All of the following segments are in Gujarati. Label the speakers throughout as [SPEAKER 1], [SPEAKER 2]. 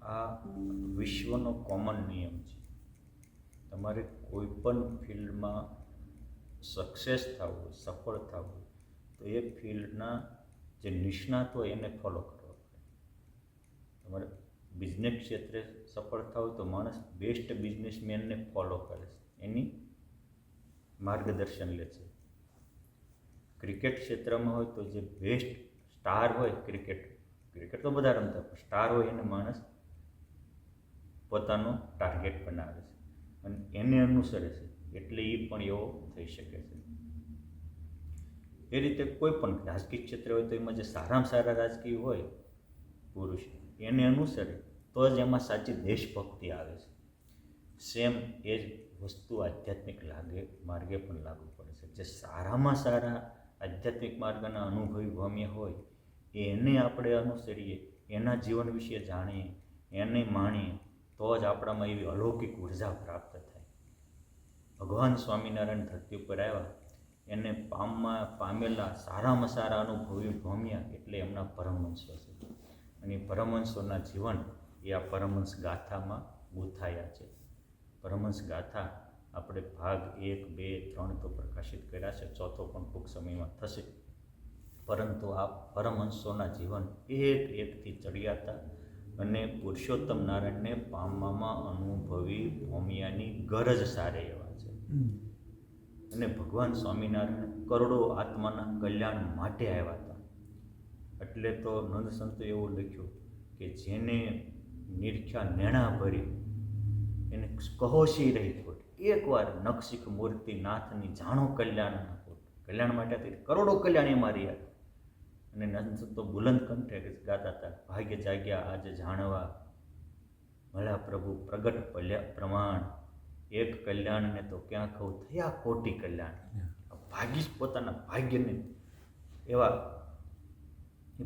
[SPEAKER 1] આ વિશ્વનો કોમન નિયમ છે. તમારે કોઈ પણ ફિલ્ડમાં સક્સેસ થવું, સફળ થવું, તો એ ફિલ્ડના જે નિષ્ણાત હોય એને ફોલો કરવા પડે. તમારે બિઝનેસ ક્ષેત્રે સફળ થવું તો માણસ બેસ્ટ બિઝનેસમેનને ફોલો કરે છે, એની માર્ગદર્શન લે છે. ક્રિકેટ ક્ષેત્રમાં હોય તો જે બેસ્ટ સ્ટાર હોય, ક્રિકેટ તો બધા રમતા, પણ સ્ટાર હોય એને માણસ પોતાનો ટાર્ગેટ બનાવે છે અને એને અનુસરે છે, એટલે એ પણ એવો થઈ શકે છે. એ રીતે કોઈ પણ રાજકીય ક્ષેત્ર હોય તો એમાં જે સારામાં સારા રાજકીય હોય પુરુષ, એને અનુસરે તો જ એમાં સાચી દેશભક્તિ આવે છે. સેમ એ જ વસ્તુ આધ્યાત્મિક માર્ગે પણ લાગુ પડે છે. જે સારામાં સારા આધ્યાત્મિક માર્ગના અનુભવી ભમ્ય હોય એને આપણે અનુસરીએ, એના જીવન વિશે જાણીએ, એને માણીએ, તો જ આપણામાં એવી અલૌકિક ઉર્જા પ્રાપ્ત થાય. ભગવાન સ્વામિનારાયણ ધરતી ઉપર આવ્યા, એને પામેલા સારામાં સારા અનુભવી ભમ્યા એટલે એમના પરમહંસો છે. અને પરમહંસોના જીવન એ આ પરમહંસ ગાથામાં ગૂંથાયા છે. પરમહંસ ગાથા આપણે ભાગ 1, 2, 3 તો પ્રકાશિત કર્યા છે, ચોથો પણ ટૂંક સમયમાં થશે. પરંતુ આ પરમહંસોના જીવન એકથી ચડિયાતા અને પુરુષોત્તમ નારાયણને પામવામાં અનુભવી ભોમિયાની ગરજ સારે એવા છે. અને ભગવાન સ્વામિનારાયણ કરોડો આત્માના કલ્યાણ માટે આવ્યા હતા. એટલે તો નંદ સંતો એવું લખ્યું કે જેને નિરખ્યા નેણા ભરી એને કહોશી રહી ખોટ, એકવાર નખશિખ મૂર્તિ નાથની જાણો કલ્યાણના ખોટ. કલ્યાણ માટે કરોડો કલ્યાણ એમાં રહ્યા. અને નંદ સંતો બુલંદ કંઠે ગાતા હતા, ભાગ્ય જાગ્યા આજે જાણવા મળ્યા પ્રભુ પ્રગટ પ્રમાણ, એક કલ્યાણને તો ક્યાં કહું થયા કોટી કલ્યાણ. ભાગ્ય જ પોતાના ભાગ્યને એવા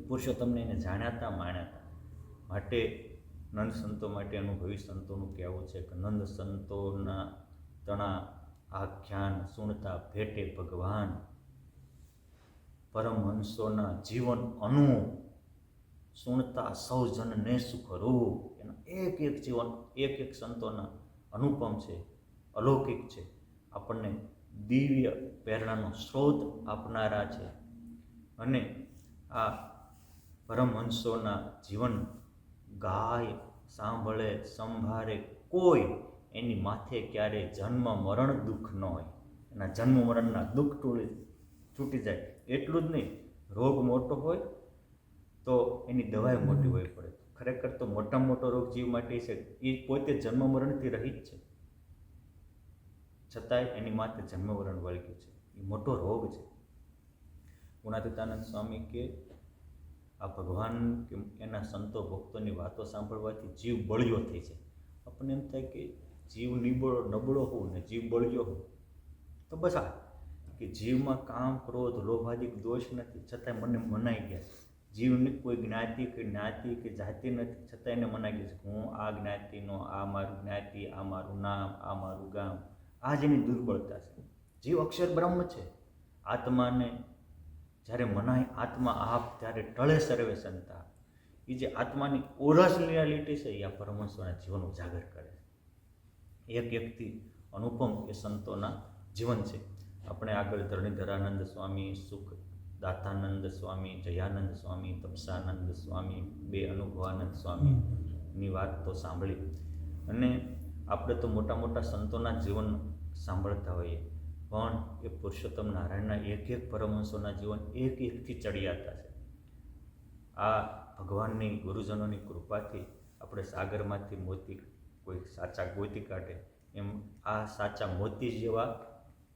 [SPEAKER 1] પુરુષોત્તમને એને જાણ્યા હતા, માણ્યા હતા. માટે નંદ સંતો માટે અનુભવી સંતોનું કહેવું છે કે નંદ સંતોના તણા આખ્યાન સુણતા ભેટે ભગવાન, પરમહંસોના જીવન અનુ સુણતા સૌ જનને સુખ રૂપ. એના એક જીવન, એક સંતોના અનુપમ છે, અલૌકિક છે, આપણને દિવ્ય પ્રેરણાનો સ્ત્રોત આપનારા છે. અને આ પરમહંસોના જીવન ગાય, સાંભળે, સંભાળે કોઈ, એની માથે ક્યારે જન્મ મરણ દુઃખ ન હોય. એના જન્મ મરણના દુઃખ છૂટી જાય. એટલું જ નહીં, રોગ મોટો હોય તો એની દવાઈ મોટી હોય પડે. ખરેખર તો મોટામાં મોટો રોગ જીવ માટે છે, એ પોતે જન્મ મરણથી રહિત છે, છતાંય એની માથે જન્મ મરણ વળગ્યું છે. એ મોટો રોગ છે. ગુણાતીતાનંદ સ્વામી કે આ ભગવાન કે એના સંતો ભક્તોની વાતો સાંભળવાથી જીવ બળ્યો થઈ છે. આપણને એમ થાય કે જીવ નબળો હોઉં ને જીવ બળ્યો હોઉં, તો બસ આ કે જીવમાં કામ, ક્રોધ, લોભાદિક દોષ નથી, છતાંય મને મનાઈ ગયા છે. જીવની કોઈ જ્ઞાતિ કે જાતિ નથી, છતાં એને મનાઈ ગયા છે હું આ જ્ઞાતિનો, આ મારું જ્ઞાતિ, આ મારું નામ, આ મારું ગામ. આ જ એની દુર્બળતા છે. જીવ અક્ષર બ્રહ્મ છે. આત્માને જ્યારે મનાય આત્મા આપ, ત્યારે ટળે સર્વે સંતા. એ જે આત્માની ઓરિજિનાલિટી છે એ આ પરમહંસોના જીવન ઉજાગર કરે છે. એકથી અનુપમ એ સંતોના જીવન છે. આપણે આગળ ધરણીધરાનંદ સ્વામી, સુખદાતાનંદ સ્વામી, જયાનંદ સ્વામી, તપસાનંદ સ્વામી, 2 અનુભવાનંદ સ્વામીની વાત તો સાંભળી. અને આપણે તો મોટા મોટા સંતોના જીવન સાંભળતા હોઈએ, પણ એ પુરુષોત્તમ નારાયણના એક પરમહંસોના જીવન એકથી ચડિયાતા છે. આ ભગવાનની, ગુરુજનોની કૃપાથી આપણે સાગરમાંથી મોતી કોઈ સાચા ગોતી કાઢે, એમ આ સાચા મોતી જેવા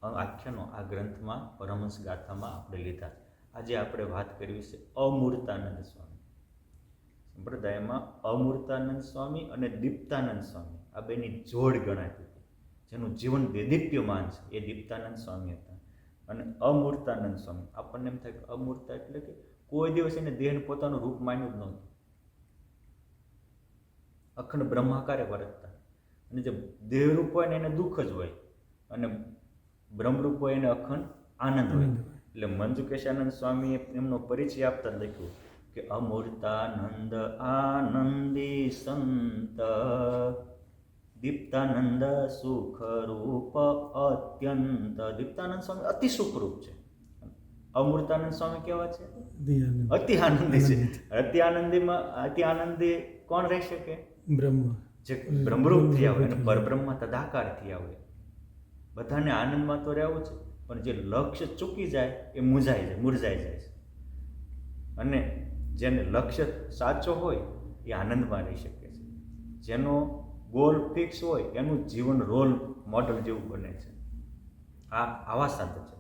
[SPEAKER 1] આખ્યાનો આ ગ્રંથમાં, પરમહંસ ગાથામાં આપણે લીધા. આજે આપણે વાત કરવી છે અમૂર્તાનંદ સ્વામી. સંપ્રદાયમાં અમૂર્તાનંદ સ્વામી અને દીપ્તાનંદ સ્વામી આ બેની જોડ ગણાતી હતી. જેનું જીવન દેદીપ્યમાન છે એ દીપ્તાનંદ સ્વામી હતા. અને અમૂર્તાનંદ સ્વામી, આપણને એમ થાય કે અમૂર્તા એટલે કે કોઈ દિવસ એને દેહને પોતાનું રૂપ માન્યું જ નહોતું, અખંડ બ્રહ્માકારે વર્તતા. અને જે દેહરૂપ હોય ને એને દુઃખ જ હોય, અને બ્રહ્મરૂપ હોય એને અખંડ આનંદ હોય. એટલે મંજુકેશાનંદ સ્વામીએ એમનો પરિચય આપતા લખ્યું કે અમૂર્તાનંદ આનંદી સંત દીપ્તાનંદ સુખ રૂપ અત્યંત. દીપ્તાનંદ સ્વામી અતિ સુખરૂપ છે. અમૃતાનંદ સ્વામી કેવા છે? અતિ આનંદી છે. અતિ આનંદી કોણ રહી શકે?
[SPEAKER 2] બ્રહ્મ.
[SPEAKER 1] જે બ્રહ્મરૂપ થયા હોય અને પરબ્રહ્મ તદાકાર થયા હોય. બધાને આનંદમાં તો રહેવું છે, પણ જે લક્ષ્ય ચૂકી જાય એ મુરઝાઈ જાય છે. અને જેને લક્ષ્ય સાચો હોય એ આનંદમાં રહી શકે છે. જેનો ગોલ ફિક્સ હોય એનું જીવન રોલ મોડલ જેવું બને છે. આવા સાધુ છે.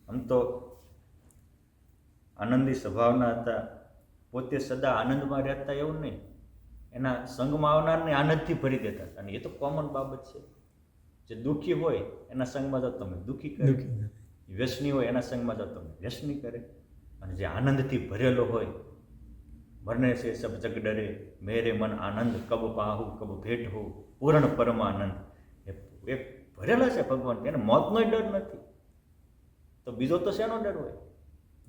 [SPEAKER 1] આમ તો આનંદી સ્વભાવના હતા, પોતે સદા આનંદમાં રહેતા એવું નહીં, એના સંગમાં આવનારને આનંદથી ભરી દેતા હતા. અને એ તો કોમન બાબત છે. જે દુઃખી હોય એના સંગમાં તો તમે દુઃખી કરે, વ્યસની હોય એના સંગમાં તો તમે વ્યસની કરે. અને જે આનંદથી ભરેલો હોય, મરને છે સબ જગ ડરે મેરે મન આનંદ કબ પાહુ કબ ભેટ હો પૂર્ણ પરમાનંદ. એ ભરેલા છે ભગવાન, એને મોતનો ડર નથી, તો બીજો તો શેનો ડર હોય?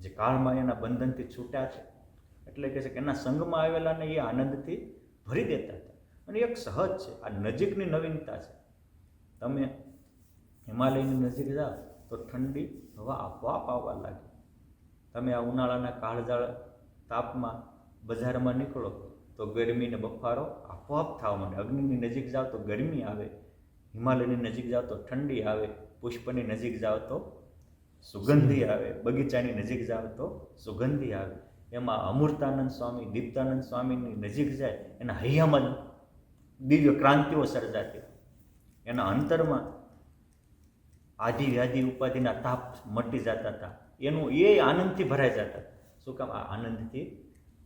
[SPEAKER 1] જે કાળમાં એના બંધનથી છૂટ્યા છે, એટલે કે છે કે એના સંગમાં આવેલાને એ આનંદથી ભરી દેતા હતા. અને એક સહજ છે, આ નજીકની નવીનતા છે. તમે હિમાલયની નજીક જાઓ તો ઠંડી હવા આપોઆપ આવવા લાગે. તમે આ ઉનાળાના કાળઝાળ તાપમાં બજારમાં નીકળો તો ગરમીને બફારો આપોઆપ થવા માંડે. અગ્નિની નજીક જાઓ તો ગરમી આવે, હિમાલયની નજીક જાઓ તો ઠંડી આવે, પુષ્પની નજીક જાઓ તો સુગંધી આવે, બગીચાની નજીક જાઓ તો સુગંધી આવે. એમાં અમૃતાનંદ સ્વામી, દીપ્તાનંદ સ્વામીની નજીક જાય એના હૈયામાં દિવ્ય ક્રાંતિઓ સર્જાતી, એના અંતરમાં આદિ વ્યાધિ ઉપાધિના તાપ મટી જતા હતા. એનું એ આનંદથી ભરાઈ જતા. શું કામ? આ આનંદથી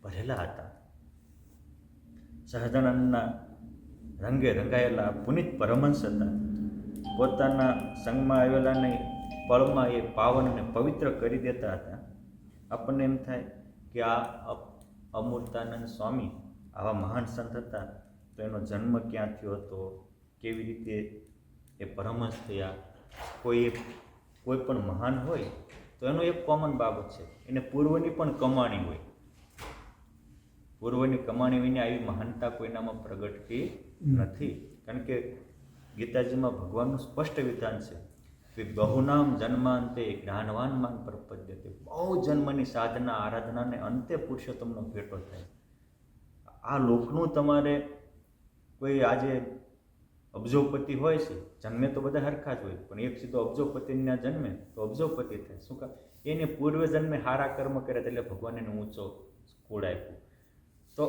[SPEAKER 1] ભરેલા હતા. સહજાનંદના રંગે રંગાયેલા પુનિત પરમહંસ હતા. પોતાના સંગમાં આવેલાને પળમાં એ પાવન અને પવિત્ર કરી દેતા હતા. આપણને એમ થાય કે આ અમૃતાનંદ સ્વામી આવા મહાન સંત હતા, તો એનો જન્મ ક્યાં થયો હતો, કેવી રીતે એ પરમહંસ થયા? કોઈ પણ મહાન હોય તો એનો એક કોમન બાબત છે, એને પૂર્વની પણ કમાણી હોય. પૂર્વની કમાણી વિના આવી મહાનતા કોઈનામાં પ્રગટતી નથી. કારણ કે ગીતાજીમાં ભગવાનનું સ્પષ્ટ વિધાન છે કે બહુનામ જન્માંતે જ્ઞાનવાન માન પ્રપદ્યતે. બહુ જન્મની સાધના આરાધનાને અંતે પુરુષોત્તમનો ભેટો થાય. આ લોકનું તમારે કોઈ આજે અબજોપતિ હોય છે, જન્મે તો બધા હરખા જ હોય, પણ એક સીધો અબજોપતિના જન્મે તો અબજોપતિ થાય. શું કામ? એને પૂર્વ જન્મે સારા કર્મ કર્યા એટલે ભગવાન એને ઊંચો કુળ આપ્યું. તો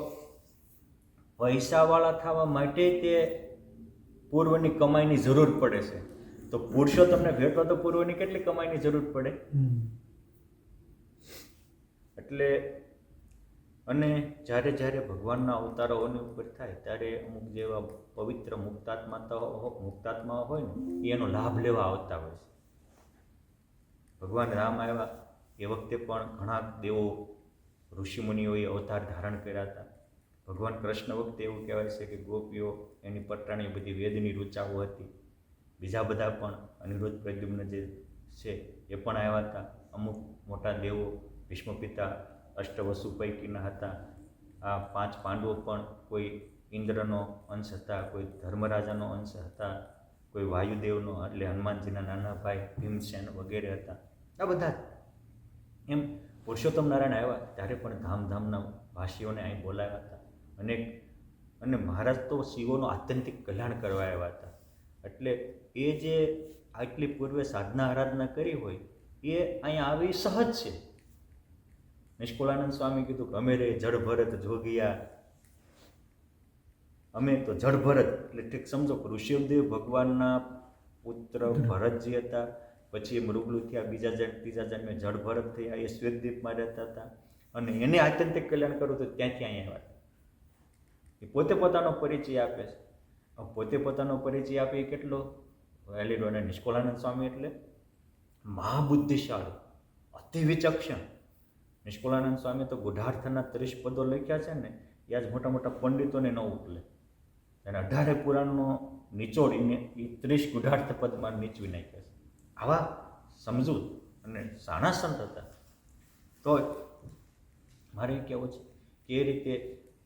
[SPEAKER 1] પૈસાવાળા થવા માટે તે પૂર્વની કમાઈની જરૂર પડે છે. તો પુરુષોત્તમને ભેટવા તો પૂર્વની કેટલી કમાઈની જરૂર પડે? એટલે અને જ્યારે જ્યારે ભગવાનના અવતારોની ઉપર થાય ત્યારે અમુક જેવા પવિત્ર મુક્તાત્મા હોય ને એનો લાભ લેવા આવતા હોય છે. ભગવાન રામ આવ્યા એ વખતે પણ ઘણા દેવો ઋષિમુનિઓએ અવતાર ધારણ કર્યા હતા. ભગવાન કૃષ્ણ વખતે એવું કહેવાય છે કે ગોપીઓ એની પટાણી બધી વેદની રૂચાઓ હતી. બીજા બધા પણ અનિરુદ્ધ પ્રદ્યુમ્ન જે છે એ પણ આવ્યા હતા. અમુક મોટા દેવો ભીષ્મ પિતા અષ્ટવસુ પૈકીના હતા. આ 5 પાંડવો પણ કોઈ ઇન્દ્રનો અંશ હતા, કોઈ ધર્મરાજાનો અંશ હતા, કોઈ વાયુદેવનો એટલે હનુમાનજીના નાના ભાઈ ભીમસેન વગેરે હતા. આ બધા એમ પુરુષોત્તમ નારાયણ આવ્યા ત્યારે પણ ધામધામના ભાષીઓને અહીં બોલાવ્યા હતા. અને મહારાજ તો શિવોનો આત્યંતિક કલ્યાણ કરવા આવ્યા હતા. એટલે એ જે આટલી પૂર્વે સાધના આરાધના કરી હોય એ અહીંયા આવી સહજ છે. નિષ્કુળાનંદ સ્વામી કીધું કે અમે રે જળ ભરત જોગિયા, અમે તો જળ ભરત એટલે ઠીક સમજો કે ઋષભદેવ ભગવાનના પુત્ર ભરતજી હતા. પછી એ મૃગલુ થયા, ત્રીજા જન્મે જળ ભરત થયા, એ શ્વેતદ્વીપમાં રહેતા હતા. અને એને આત્યંતિક કલ્યાણ કરવું તો ત્યાંથી અહીંયા આવ્યા. એ પોતે પોતાનો પરિચય આપે છે. પોતે પોતાનો પરિચય આપે એ કેટલો વેલિડ. અને નિષ્કુળાનંદ સ્વામી એટલે મહાબુદ્ધિશાળી, અતિ વિચક્ષણ. નિષ્કુળાનંદ સ્વામી તો ગુઢાર્થના 30 પદો લખ્યા છે ને એ આજ મોટા મોટા પંડિતોને ન ઉપલે. અને 18 પુરાણનો નિચોડીને એ 30 ગુઢાર્થ પદમાં નીચવી નાખ્યા છે. આવા સમજૂત અને સાણા સંત હતા. તો મારે એ કહેવું છે કે એ રીતે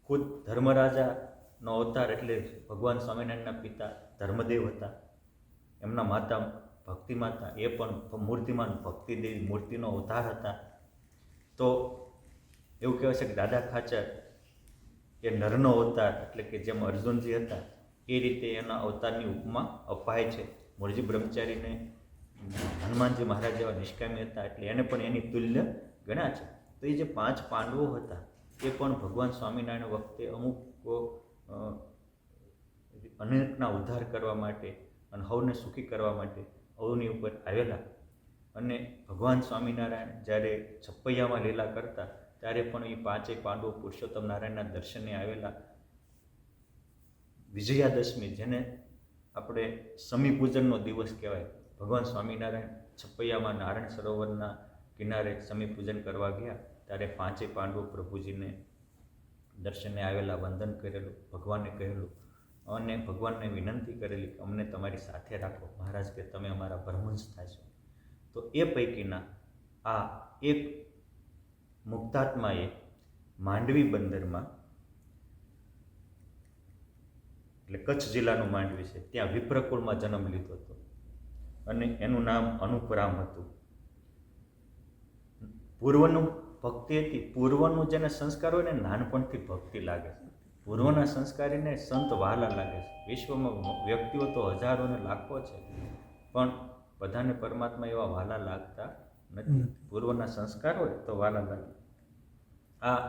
[SPEAKER 1] ખુદ ધર્મરાજાનો અવતાર એટલે ભગવાન સ્વામિનારાયણના પિતા ધર્મદેવ હતા, એમના માતા ભક્તિ માતા એ પણ મૂર્તિમાન ભક્તિદેવી મૂર્તિનો અવતાર હતા. તો એવું કહેવાય છે કે દાદા ખાચર એ નરનો અવતાર એટલે કે જેમ અર્જુનજી હતા એ રીતે એના અવતારની ઉપમા અપાય છે. મૂળજી બ્રહ્મચારીને હનુમાનજી મહારાજ જેવા નિષ્કામી હતા એટલે એને પણ એની તુલ્ય ગણ્યા છે. તો એ જે 5 પાંડવો હતા એ પણ ભગવાન સ્વામિનારાયણ વખતે અમુક અનેકના ઉદ્ધાર કરવા માટે અને હવને સુખી કરવા માટે અવની ઉપર આવેલા. અને ભગવાન સ્વામિનારાયણ જ્યારે છપૈયામાં લીલા કરતા ત્યારે પણ એ 5 પાંડવો પુરુષોત્તમ નારાયણના દર્શને આવેલા. વિજયાદશમી જેને આપણે સમી પૂજનનો દિવસ કહેવાય, ભગવાન સ્વામિનારાયણ છપૈયામાં નારાયણ સરોવરના કિનારે સમી પૂજન કરવા ગયા ત્યારે 5 પાંડવો પ્રભુજીને દર્શને આવેલા, વંદન કરેલું, ભગવાનને કહેલું અને ભગવાનને વિનંતી કરેલી કે અમને તમારી સાથે રાખો મહારાજ, કે તમે અમારા બ્રહ્મંશ થશો. તો એ પૈકીના આ એક મુક્તાત્માએ માંડવી બંદરમાં એટલે કચ્છ જિલ્લાનું માંડવી છે ત્યાં વિપ્રકુળમાં જન્મ લીધો હતો અને એનું નામ અનુપરામ હતું. પૂર્વનું ભક્તિ હતી, પૂર્વનું જેને સંસ્કાર હોય ને નાનપણથી ભક્તિ લાગે છે, પૂર્વના સંસ્કારીને સંત વહાલા લાગે છે. વિશ્વમાં વ્યક્તિઓ તો હજારો ને લાખો છે પણ બધાને પરમાત્મા એવા વહાલા લાગતા નથી. પૂર્વના સંસ્કાર હોય તો વહાલા લાગે. આ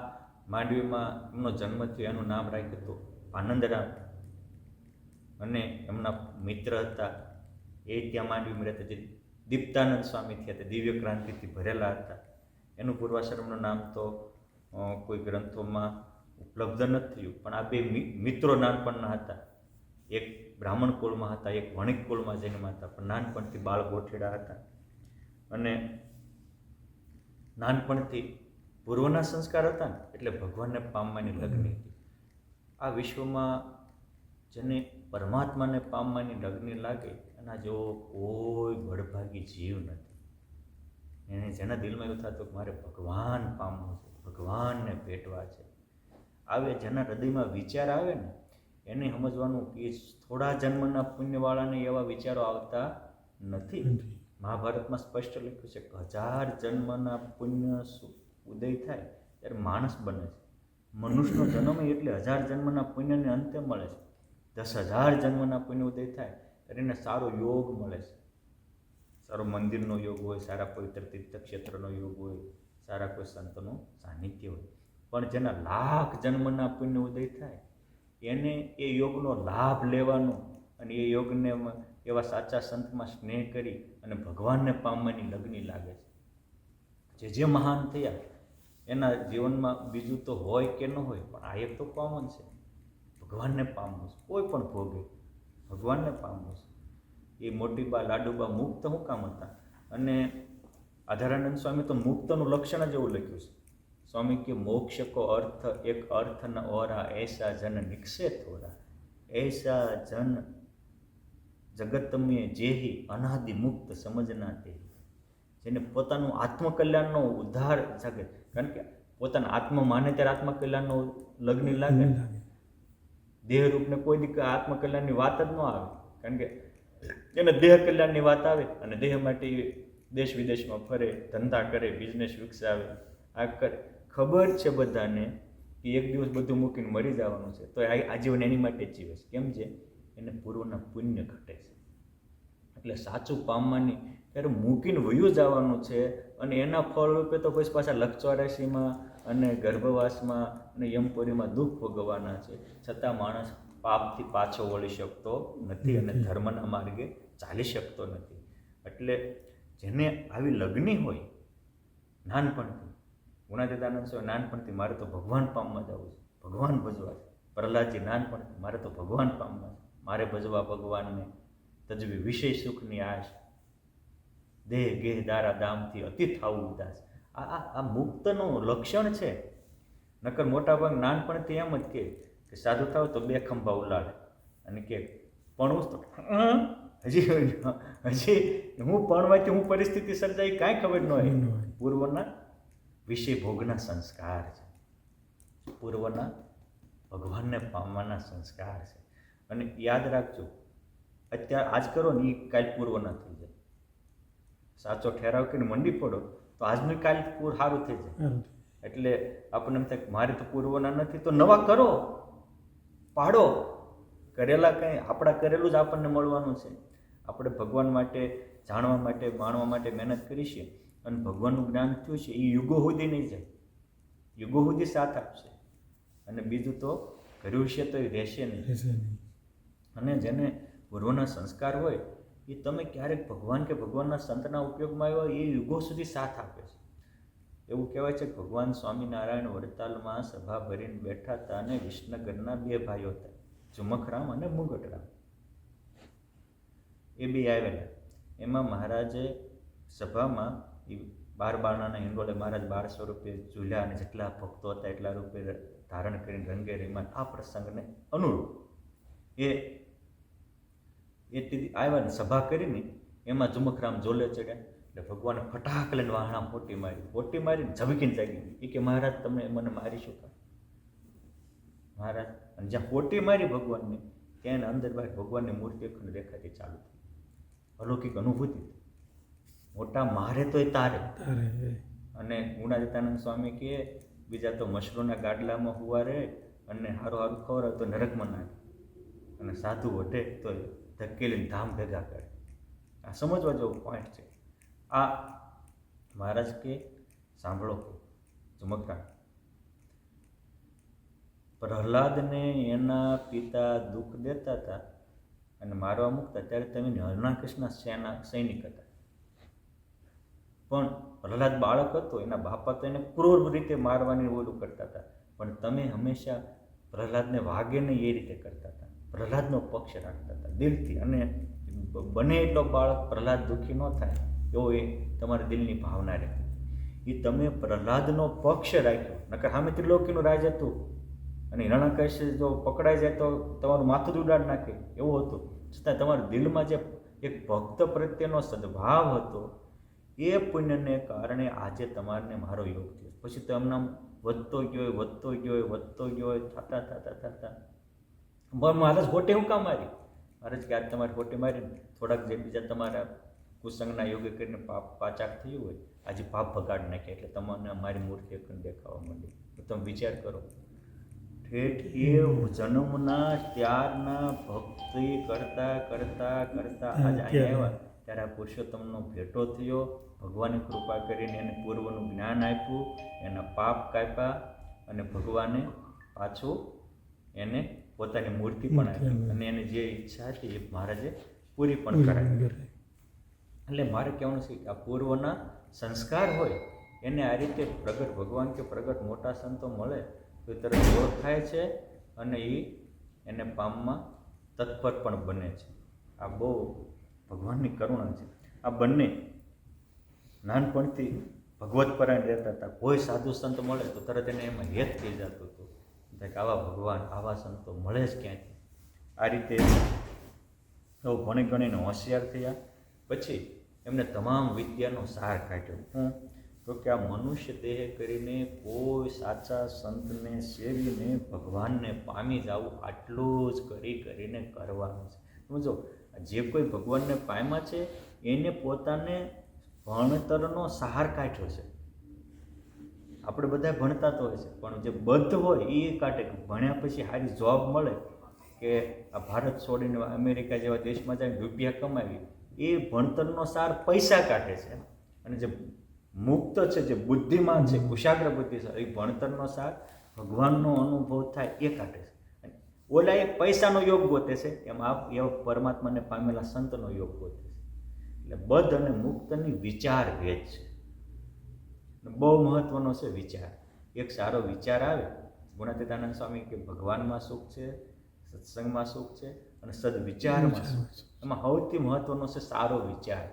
[SPEAKER 1] માંડવીમાં એમનો જન્મ થયો, એનું નામ રાખ્યું હતું આનંદરામ અને એમના મિત્ર હતા એ ત્યાં માંડવીમાં રહેતા, જે દીપ્તાનંદ સ્વામી થયા તે દિવ્ય ક્રાંતિથી ભરેલા હતા. એનું પૂર્વાશ્રમનું નામ તો કોઈ ગ્રંથોમાં ઉપલબ્ધ નથી થયું, પણ આ બે મિત્રો નાનપણના હતા. એક બ્રાહ્મણ કુળમાં હતા, એક વણિક કુળમાં જન્મ્યા હતા, પણ નાનપણથી બાળ ગોઠેડા હતા અને નાનપણથી પૂર્વના સંસ્કાર હતા ને એટલે ભગવાનને પામવાની લગ્ન હતી. આ વિશ્વમાં જેને પરમાત્માને પામવાની લગ્ન લાગે એના જેવો કોઈ બળભાગી જીવ નથી. એને જેના દિલમાં એવું થતું કે મારે ભગવાન પામવું છે, ભગવાનને ભેટવા છે, આવે જેના હૃદયમાં વિચાર આવે ને એને સમજવાનું કે થોડા જન્મના પુણ્યવાળાને એવા વિચારો આવતા નથી. મહાભારતમાં સ્પષ્ટ લખ્યું છે કે 1000 જન્મના પુણ્ય ઉદય થાય ત્યારે માણસ બને છે. મનુષ્યનો જન્મ એટલે 1000 જન્મના પુણ્યને અંતે મળે છે. 10,000 જન્મના પુણ્ય ઉદય થાય ત્યારે એને સારો યોગ મળે છે, સારો મંદિરનો યોગ હોય, સારા પવિત્ર તીર્થક્ષેત્રનો યોગ હોય, સારા કોઈ સંતનું સાનિધ્ય હોય. પણ જેના લાખ જન્મના પુણ્ય ઉદય થાય એને એ યોગનો લાભ લેવાનો અને એ યોગને એવા સાચા સંતમાં સ્નેહ કરી અને ભગવાનને પામવાની લગ્ન લાગે છે. જે મહાન થયા એના જીવનમાં બીજું તો હોય કે ન હોય પણ આ એક તો કોમન છે, ભગવાનને પામવું છે. કોઈ પણ ભોગે ભગવાનને પામવું છે. એ મોટીબા લાડુબા મુક્ત શું કામ હતા? અને આધારાનંદ સ્વામી તો મુક્તનું લક્ષણ જ એવું લખ્યું છે. સ્વામી કે મોક્ષ કો અર્થ એક અર્થ ન ઓરા, એસા જન નિક્ષે થોરા, એસા જન જગત મેં જેહી અનાદિ મુક્ત સમજના તે. જેને પોતાનું આત્મકલ્યાણનો ઉદ્ધાર જાગે, કારણ કે પોતાના આત્મ માને ત્યારે આત્મકલ્યાણનો લગ્ન લાગે. દેહરૂપને કોઈ દી આત્મકલ્યાણની વાત જ ન આવે, કારણ કે એને દેહ કલ્યાણની વાત આવે અને દેહ માટે દેશ વિદેશમાં ફરે, ધંધા કરે, બિઝનેસ વિકસાવે, આ કરે. ખબર છે બધાને કે એક દિવસ બધું મૂકીને મરી જવાનું છે, તો આજીવન એની માટે જ જીવે છે. કેમ છે? એને પૂર્વના પુણ્ય ઘટે છે. એટલે સાચું પામવાની ત્યારે મૂકીને વયું જવાનું છે અને એના ફળ રૂપે તો પછી પાછા લક્ષ 84માં અને ગર્ભવાસમાં અને યમપુરીમાં દુઃખ ભોગવવાના છે. છતાં માણસ પાપથી પાછો વળી શકતો નથી અને ધર્મના માર્ગે ચાલી શકતો નથી. એટલે જેને આવી લગ્ની હોય નાનપણથી, ગુણાતીતાનંદ સ્વામી નાનપણથી મારે તો ભગવાન પામવા જવું છે, ભગવાન ભજવા છે. પ્રહલાદજી નાનપણથી મારે તો ભગવાન પામવા છે, મારે ભજવા ભગવાનને, તજવી વિષય સુખની આશ, દેહ ગેહ દારા દામથી અતિ થાવું ઉદાસ. આ મુક્તનું લક્ષણ છે. નકર મોટાભાગ નાનપણથી એમ જ કે સાધુ થાવ તો 2 ખંભા ઉલાડે અને કે પણ તો હજી હું પણવાથી હું પરિસ્થિતિ સર્જાઈ કાંઈ ખબર ન હોય. પૂર્વના વિષય ભોગના સંસ્કાર છે. પૂર્વના ભગવાનને પામવાના સંસ્કાર છે. અને યાદ રાખજો, અત્યારે આજ કરો ને એ કાલ પૂર્વ ના થઈ જાય. સાચો ઠેરાવ કરીને મંડી પડો તો આજનું કાલ સારું થઈ જાય. એટલે આપણને એમ થાય મારે તો પૂર્વના નથી, તો નવા કરો, પાડો. કરેલા કંઈ આપણા કરેલું જ આપણને મળવાનું છે. આપણે ભગવાન માટે જાણવા માટે માણવા માટે મહેનત કરીશું અને ભગવાનનું જ્ઞાન થયું છે એ યુગો સુધી નહીં જાય, યુગો સુધી સાથ આપશે. અને બીજું તો કર્યું છે તો એ રહેશે નહીં. અને જેને પૂર્વના સંસ્કાર હોય એ તમે ક્યારેક ભગવાન કે ભગવાનના સંતના ઉપયોગમાં આવ્યો એ યુગો સુધી સાથ આપે છે. એવું કહેવાય છે કે ભગવાન સ્વામિનારાયણ વડતાલમાં સભા ભરીને બેઠા હતા અને વિસનગરના બે ભાઈઓ હતા, ઝુમખરામ અને મુગટરામ. એ બે આવેલા. એમાં મહારાજે સભામાં એ 12 બારણાના હિંડોળે મહારાજ 1200 રૂપિયા ઝૂલ્યા અને જેટલા ભક્તો હતા એટલા રૂપિયા ધારણ કરીને રંગે રીમાન આ પ્રસંગને અનુરૂપ એ આવ્યા ને સભા કરીને એમાં ઝુમખરામ ઝોલે ચડ્યા. એટલે ભગવાને ફટાક લઈને વાહણા મોટી મારીને ઝબકીને જાગી ગઈ. એ કે મહારાજ તમે મને મારી શું કામ? મહારાજ અને જ્યાં પોટી મારી ભગવાનની ત્યાં અંદર બહાર ભગવાનની મૂર્તિ અખંડ દેખાતી ચાલુ થઈ. અલૌકિક અનુભૂતિ. મોટા મારે તો એ તારે. અને ગુણાદિતાનંદ સ્વામી કહે બીજા તો મશરૂના ગાડલામાં હુવા રહે અને હારું હારું ખવડાવે તો નરકમાં નાખે, અને સાધુ વઢે તો ધકેલીને ધામ ભેગા કરે. આ સમજવા જેવો પોઈન્ટ છે. આ મહારાજ કે સાંભળો, ઝુમખરામ, પ્રહલાદને એના પિતા દુઃખ દેતા હતા અને મારવા મૂકતા ત્યારે તમે હરણાકૃષ્ણ સૈનિક હતા. પણ પ્રહલાદ બાળક હતો, એના બાપા તો એને ક્રૂર રીતે મારવાની ઓલું કરતા હતા, પણ તમે હંમેશા પ્રહલાદને વાગે નહીં એ રીતે કરતા હતા. પ્રહલાદનો પક્ષ રાખતા હતા દિલથી. અને બને એટલો બાળક પ્રહલાદ દુઃખી ન થાય એવો એ તમારા દિલની ભાવના રહે. એ તમે પ્રહલાદનો પક્ષ રાખ્યો, નકર સામે ત્રિલોકીનું રાજ હતું અને હિરણ્યકશ્યપ જો પકડાઈ જાય તો તમારું માથું જ ઉડાડ નાખે એવું હતું. છતાં તમારા દિલમાં જે એક ભક્ત પ્રત્યેનો સદભાવ હતો એ પુણ્યને કારણે આજે તમારને મારો યોગ થયો. પછી તો એમના વધતો ગયો થતા મહારાજ ખોટી હું કામ મારી? મહારાજ કે આજ તમારી ખોટી મારી થોડાક જે બીજા તમારા કુસંગના યોગ કરીને પાચાક થયું હોય આજે પાપ ભગાડ નાખ્યા એટલે તમને મારી મૂર્તિ અખંડ દેખાવા માંડી. તો તમે વિચાર કરો, ઠેઠ એ જન્મના ત્યારના ભક્તિ કરતા કરતા કરતા આજે અહીંયા આવ્યા ત્યારે આ પુરુષોત્તમનો ભેટો થયો. ભગવાને કૃપા કરીને એને પૂર્વનું જ્ઞાન આપ્યું, એના પાપ કાપ્યા અને ભગવાને પાછું એને પોતાની મૂર્તિ પણ આપી અને એને જે ઈચ્છા હતી એ મહારાજે પૂરી પણ કરાવી. એટલે મારે કહેવાનું છે કે આ પૂર્વના સંસ્કાર હોય એને આ રીતે પ્રગટ ભગવાન કે પ્રગટ મોટા સંતો મળે તો એ તરત ઓળખાય છે અને એને પામમાં તત્પર પણ બને છે. આ બહુ ભગવાનની કરુણા છે. આ બંને નાનપણથી ભગવત પરાયણ રહેતા હતા. કોઈ સાધુ સંત મળે તો તરત એને એમાં હેત થઈ જતું હતું કે આવા ભગવાન આવા સંતો મળે જ ક્યાંથી. આ રીતે સૌ ભણી ગણીને હોશિયાર થયા. પછી એમને તમામ વિદ્યાનો સાર કાઢ્યો. તો કે આ મનુષ્ય દેહ કરીને કોઈ સાચા સંતને સેવીને ભગવાનને પામી જવું આટલું જ કરીને કરવાનું છે. સમજો, જે કોઈ ભગવાનને પામ્યા છે એને પોતાને ભણતરનો સહાર કાઢ્યો છે. આપણે બધા ભણતા તો હોય છે પણ જે બદ્ધ હોય એ કાઢે. ભણ્યા પછી સારી જોબ મળે કે આ ભારત છોડીને અમેરિકા જેવા દેશમાં જાય રૂપિયા કમાવી, એ ભણતરનો સાર પૈસા કાઢે છે. અને જે મુક્ત છે, જે બુદ્ધિમાન છે, કુશાગ્ર બુદ્ધિ છે, એ ભણતરનો સાર ભગવાનનો અનુભવ થાય એ કાઢે છે. ઓલા એ પૈસાનો યોગ ગોતે છે, એમાં એ પરમાત્માને પામેલા સંતનો યોગ ગોતે છે. એટલે બદ્ધ અને મુક્તની વિચાર ભેદ છે. બહુ મહત્વનો છે વિચાર. એક સારો વિચાર આવે, ગુણાતીતાનંદ સ્વામી કે ભગવાનમાં સુખ છે, સત્સંગમાં સુખ છે અને સદવિચારમાં સુખ છે. એમાં સૌથી મહત્વનો છે સારો વિચાર.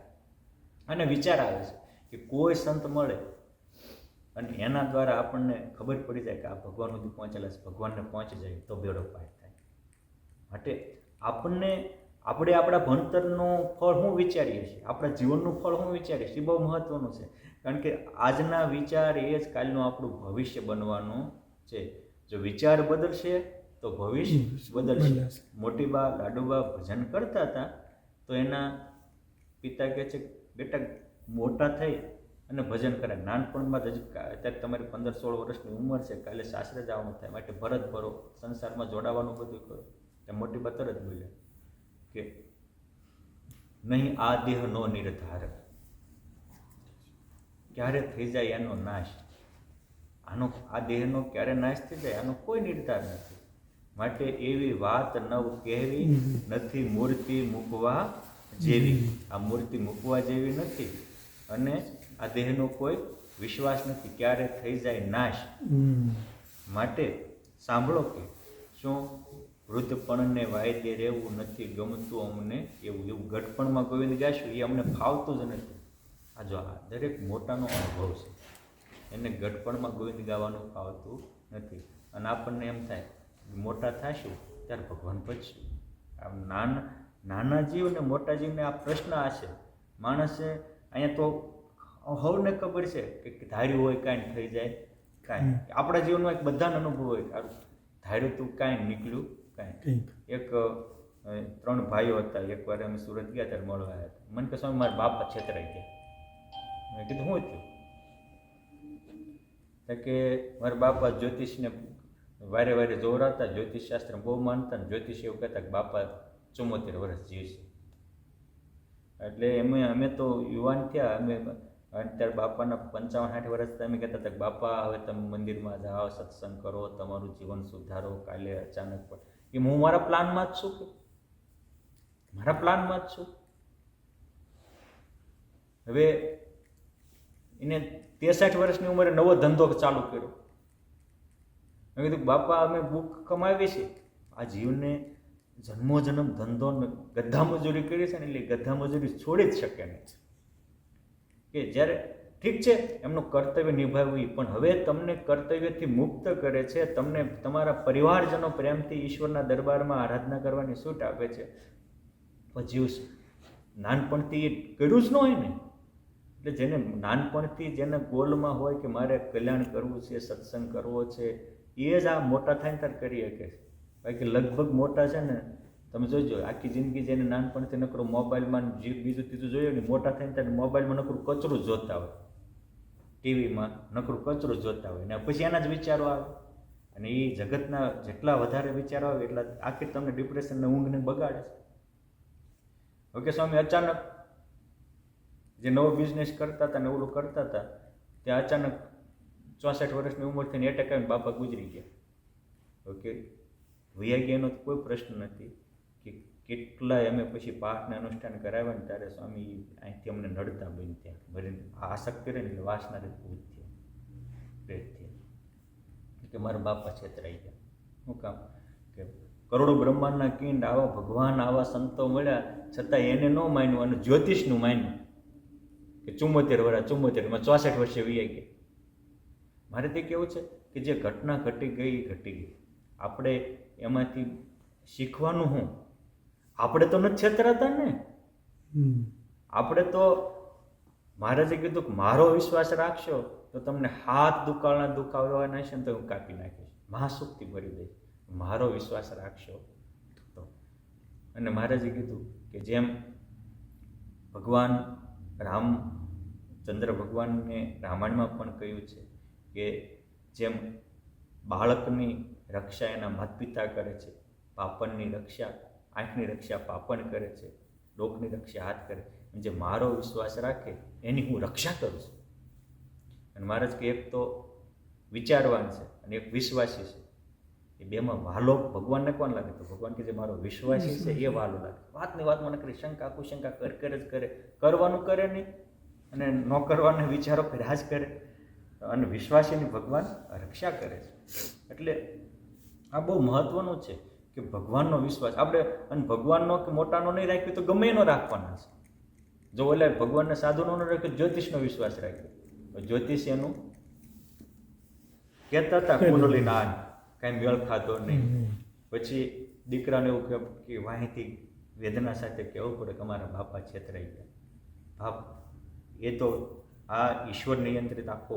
[SPEAKER 1] અને વિચાર આવે છે કે કોઈ સંત મળે અને એના દ્વારા આપણને ખબર પડી જાય કે આ ભગવાન સુધી પહોંચેલા છે, ભગવાનને પહોંચી જાય તો બેડો પાર થાય. માટે આપણે આપણા ભણતરનું ફળ શું વિચારીએ છીએ, આપણા જીવનનું ફળ શું વિચારીએ છીએ, એ બહુ મહત્વનું છે. કારણ કે આજના વિચાર એ જ કાલનું આપણું ભવિષ્ય બનવાનું છે. જો વિચાર બદલશે તો ભવિષ્ય બદલશે. મોટીબા લાડુબા ભજન કરતા હતા તો એના પિતા કહે છે બેટા મોટા થઈ અને ભજન કરે. નાનપણમાં જ અત્યારે તમારી 15-16 વર્ષની ઉંમર છે, કાલે સાસરે જવાનું થાય, માટે ભરત ભરો, સંસારમાં જોડાવાનું બધું કરો. ત્યાં મોટીબા તરત બોલ્યા કે નહીં આ દેહ નો નિર્ધાર, ક્યારે થઈ જાય એનો નાશ. આ દેહનો ક્યારે નાશ થઈ જાય આનો કોઈ નિર્ધાર નથી. માટે એવી વાત નવ કહેવી નથી, મૂર્તિ મૂકવા જેવી. આ મૂર્તિ મૂકવા જેવી નથી અને આ દેહનો કોઈ વિશ્વાસ નથી, ક્યારે થઈ જાય નાશ. માટે સાંભળો કે શું વૃદ્ધપણને વાયદે રહેવું નથી ગમતું અમને એવું ગઢપણમાં ગોવિંદ ગાશું એ અમને ફાવતું જ નથી. આ જો આ દરેક મોટાનો અનુભવ છે, એને ગઢપણમાં ગોવિંદ ગાવાનું ફાવતું નથી. અને આપણને એમ થાય મોટા થઈશું ત્યારે ભગવાન ભજશું. આમ નાના જીવ ને મોટા જીવને આ પ્રશ્ન આ છે. માણસે અહીંયા તો સૌને ખબર છે કે ધાર્યું હોય કાંઈ થઈ જાય કાંઈ. આપણા જીવનમાં એક બધાનો અનુભવ હોય ધાર્યું તું કાંઈ નીકળ્યું કાંઈ. એક 3 ભાઈઓ હતા, એકવાર અમે સુરત ગયા ત્યારે મળવા આવ્યા હતા. મને કે સ્વામી મારા બાપા છેતરાઈ ગયા. મેં કીધું શું થયું? કે મારા બાપા જ્યોતિષને વારે વારે જોવરાતા, જ્યોતિષ શાસ્ત્ર બહુ માનતા ને જ્યોતિષ એવું કહેતા કે બાપા 74 વર્ષ જીવશે. એટલે અમે તો યુવાન થયા, અમે અત્યારે બાપાના 55-60 વર્ષ અમે કહેતા હતા કે બાપા હવે તમે મંદિરમાં જાઓ, સત્સંગ કરો, તમારું જીવન સુધારો. કાલે અચાનક પણ એ હું મારા પ્લાનમાં જ છું, કે મારા પ્લાનમાં જ છું. હવે એને 63 વર્ષની ઉંમરે નવો ધંધો ચાલુ કર્યો. મેં કીધું બાપા અમે બુક કમાવી છે, આ જીવને જન્મોજન્મ ધંધો ગધા મજૂરી કરી છે ને એટલે ગધા મજૂરી છોડી જ શકે નહીં. કે જ્યારે ઠીક છે એમનું કર્તવ્ય નિભાવવું, પણ હવે તમને કર્તવ્યથી મુક્ત કરે છે, તમને તમારા પરિવારજનો પ્રેમથી ઈશ્વરના દરબારમાં આરાધના કરવાની છૂટ આપે છે. પછી નાનપણથી એ કર્યું જ ન હોય ને. એટલે જેને નાનપણથી જેને ગોલમાં હોય કે મારે કલ્યાણ કરવું છે, સત્સંગ કરવો છે, એ જ આ મોટા થાય ત્યારે કરી શકે છે. બાકી લગભગ મોટા છે ને તમે જોજો આખી જિંદગી જેને નાનપણથી નકરું મોબાઈલમાં બીજું ત્રીજું જોયું ને, મોટા થાય ત્યારે મોબાઈલમાં નકરું કચરું જોતા હોય, ટીવીમાં નકરું કચરું જોતા હોય ને પછી એના જ વિચારો આવે. અને એ જગતના જેટલા વધારે વિચારો આવે એટલા આખી તમને ડિપ્રેશનને ઊંઘને બગાડે છે. ઓકે સ્વામી અચાનક જે નવો બિઝનેસ કરતા હતા ને ઓલું કરતા હતા ત્યાં અચાનક 64 વર્ષની ઉંમર થઈને એટેક આવીને બાપા ગુજરી ગયા. ઓકે વૈયા ગયાનો કોઈ પ્રશ્ન નથી કે કેટલાય અમે પછી પાઠને અનુષ્ઠાન કરાવ્યા ને ત્યારે સ્વામી અહીંથી અમને નડતા બની ત્યાં ભરીને આસક્તિ રહે ને એટલે વાસના ભૂત થયા, પ્રેત થયા કે મારા બાપા છેતરાઈ ગયા. શું કામ કે કરોડો બ્રહ્માંડના કિંડ આવા ભગવાન આવા સંતો મળ્યા છતાં એને ન માન્યું અને જ્યોતિષનું માન્યું કે 74 વર્ષ 64 વર્ષે વૈયા ગયા. મારે તે કેવું છે કે જે ઘટના ઘટી ગઈ ઘટી ગઈ. આપણે એમાંથી શીખવાનું હું? આપણે તો નથી છેતરાતા ને. આપણે તો મહારાજે કીધું કે મારો વિશ્વાસ રાખશો તો તમને હાથ દુખાવવાના છે ને તો હું કાપી નાખીશ, મહાસુખથી ભરી દઈશ. મારો વિશ્વાસ રાખશો તો. અને મહારાજે કીધું કે જેમ ભગવાન રામચંદ્ર ભગવાનને રામાયણમાં પણ કહ્યું છે કે જેમ બાળકની રક્ષા એના માતા પિતા કરે છે, પાપણની રક્ષા આંખની રક્ષા પાપણ કરે છે, ડોકની રક્ષા હાથ કરે, જે મારો વિશ્વાસ રાખે એની હું રક્ષા કરું છું. અને મહારાજ કે એક તો વિચારવાન છે અને એક વિશ્વાસી છે, એ બેમાં વાલો ભગવાનને કોણ લાગે? તો ભગવાન કે જે મારો વિશ્વાસી છે એ વાલો લાગે. વાતની વાતમાં ન કરી, શંકા કુશંકા કરે જ કરે, કરવાનું કરે નહીં અને ન કરવાના વિચારો કર્યા જ કરે. અને વિશ્વાસીની ભગવાન રક્ષા કરે છે. એટલે આ બહુ મહત્વનું છે કે ભગવાનનો વિશ્વાસ આપણે, અને ભગવાનનો કે મોટાનો નહીં રાખ્યો તો ગમે એનો રાખવાના છે. જો ઓલા ભગવાનને સાધુનો ન રાખ્યો, જ્યોતિષનો વિશ્વાસ રાખ્યો, જ્યોતિષ એનું કહેતા હતા કુંડલી ના કાંઈ મેળ ખાધો નહીં. પછી દીકરાને એવું કે વાહીથી વેદના સાથે કહેવું પડે કે અમારા બાપા છેતરાઈ ગયા. બાપ એ તો આ ઈશ્વર નિયંત્રિત આખો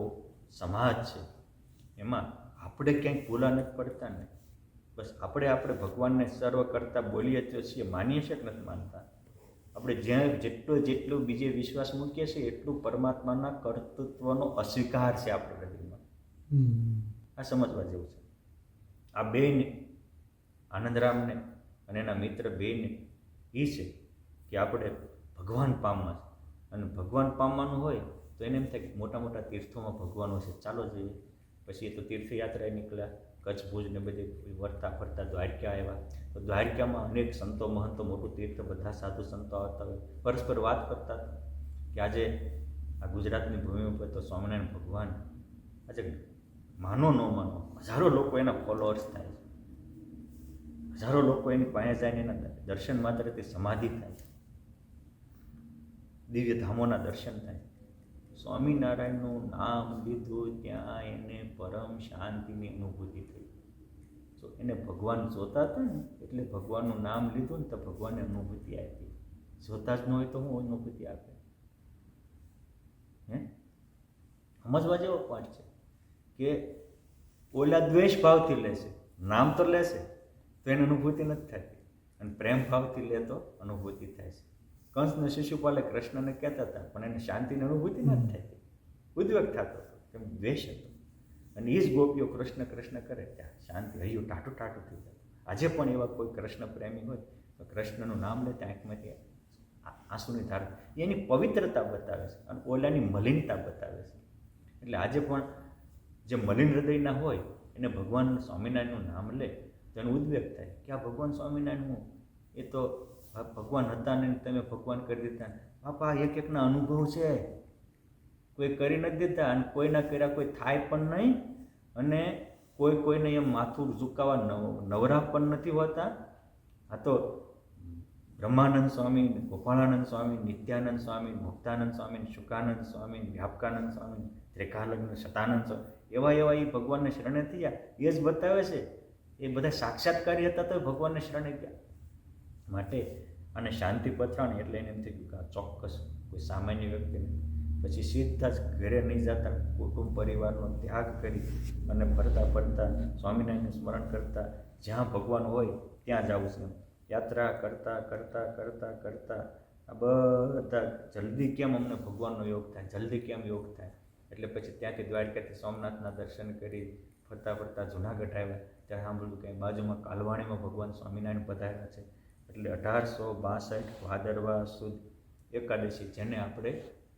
[SPEAKER 1] સમાજ છે, એમાં આપણે ક્યાંય ભૂલા નથી પડતા ને, બસ આપણે ભગવાનને સર્વ કરતા બોલીએ તો છીએ, માનીએ છીએ કે નથી માનતા. આપણે જ્યાં જેટલો બીજે વિશ્વાસ મૂકીએ છીએ એટલું પરમાત્માના કર્તૃત્વનો અસ્વીકાર છે આપણા હૃદયમાં. આ સમજવા જેવું છે. આ બેને, આનંદરામને અને એના મિત્ર બેને એ છે કે આપણે ભગવાન પામવા છે. અને ભગવાન પામવાનું હોય તો એને એમ થાય કે મોટા મોટા તીર્થોમાં ભગવાન છે, ચાલો જઈએ. પછી એ તો તીર્થયાત્રાએ નીકળ્યા, કચ્છ ભુજ ને બધે વરતા ફરતા દ્વારકા આવ્યા. તો દ્વારકામાં અનેક સંતો મહંતો, મોટું તીર્થ, બધા સાધુ સંતો આવતા હોય, પરસ્પર વાત કરતા હતા કે આજે આ ગુજરાતની ભૂમિ ઉપર તો સ્વામિનારાયણ ભગવાન આજે માનો ન માનો હજારો લોકો એના ફોલોઅર્સ થાય છે, હજારો લોકો એની પાસે જાય એના દર્શન માત્રથી સમાધિ થાય છે, દિવ્ય ધામોના દર્શન થાય. સ્વામિનારાયણનું નામ લીધું ત્યાં એને પરમ શાંતિની અનુભૂતિ થઈ. તો એને ભગવાન જોતા હતા ને એટલે ભગવાનનું નામ લીધું ને તો ભગવાનને અનુભૂતિ આપી. જોતા જ ન હોય તો હું અનુભૂતિ આપે? સમજવા જેવો પાઠ છે કે ઓલા દ્વેષ ભાવથી લેશે, નામ તો લેશે તો એને અનુભૂતિ નથી થતી, અને પ્રેમ ભાવથી લે તો અનુભૂતિ થાય છે. કંસને શિશુપાલે કૃષ્ણને કહેતા હતા પણ એને શાંતિની અનુભૂતિ નથી થતી, ઉદ્વેગ થતો હતો, કેમ દ્વેષ હતો. અને એ જ ગોપીઓ કૃષ્ણ કૃષ્ણ કરે ત્યાં શાંતિ, હૈયું ટાટું ટાટું થઈ જતું. આજે પણ એવા કોઈ કૃષ્ણ પ્રેમી હોય તો કૃષ્ણનું નામ લેતા આંખમાંથી આંસુની ધાર, એની પવિત્રતા બતાવે છે અને ઓલાની મલિનતા બતાવે છે. એટલે આજે પણ જે મલિન હૃદયના હોય એને ભગવાન સ્વામિનારાયણનું નામ લે તો એનો ઉદ્વેગ થાય કે આ ભગવાન સ્વામિનારાયણ હું, એ તો ભગવાન હતા ને તમે ભગવાન કરી દીધા. બાપા એક એકના અનુભવ છે, કોઈ કરી નથી દેતા અને કોઈના કર્યા કોઈ થાય પણ નહીં, અને કોઈને એમ માથું ઝુકાવા નવરા પણ નથી હોતા. આ તો બ્રહ્માનંદ સ્વામી, ગોપાળાનંદ સ્વામી, નિત્યાનંદ સ્વામી, મુક્તાનંદ સ્વામી, શુકાનંદ સ્વામી, વ્યાપકાનંદ સ્વામી, ત્રેકાલગ્ન શતાનંદ સ્વામી, એવા એ ભગવાનને શરણે થયા. એ જ બતાવે છે એ બધા સાક્ષાત્કારી હતા તો ભગવાનને શરણે ગયા. માટે અને શાંતિ પથરાણી એટલે એને એમ થઈ ગયું કે આ ચોક્કસ કોઈ સામાન્ય વ્યક્તિ નહીં. પછી સીધા જ ઘરે નહીં જતા, કુટુંબ પરિવારનો ત્યાગ કરી અને ફરતા ફરતા સ્વામિનારાયણનું સ્મરણ કરતા, જ્યાં ભગવાન હોય ત્યાં જવું છે. યાત્રા કરતા કરતા કરતા કરતા આ બધા જલ્દી કેમ અમને ભગવાનનો યોગ થાય, જલ્દી કેમ યોગ થાય. એટલે પછી ત્યાંથી દ્વારકાથી સોમનાથના દર્શન કરી ફરતા ફરતા જુનાગઢ આવ્યા. ત્યાં સાંભળ્યું કે બાજુમાં કાલવાણીમાં ભગવાન સ્વામિનારાયણ પધાર્યા છે. એટલે 1862 ભાદરવા સુદ એકાદશી, જેને આપણે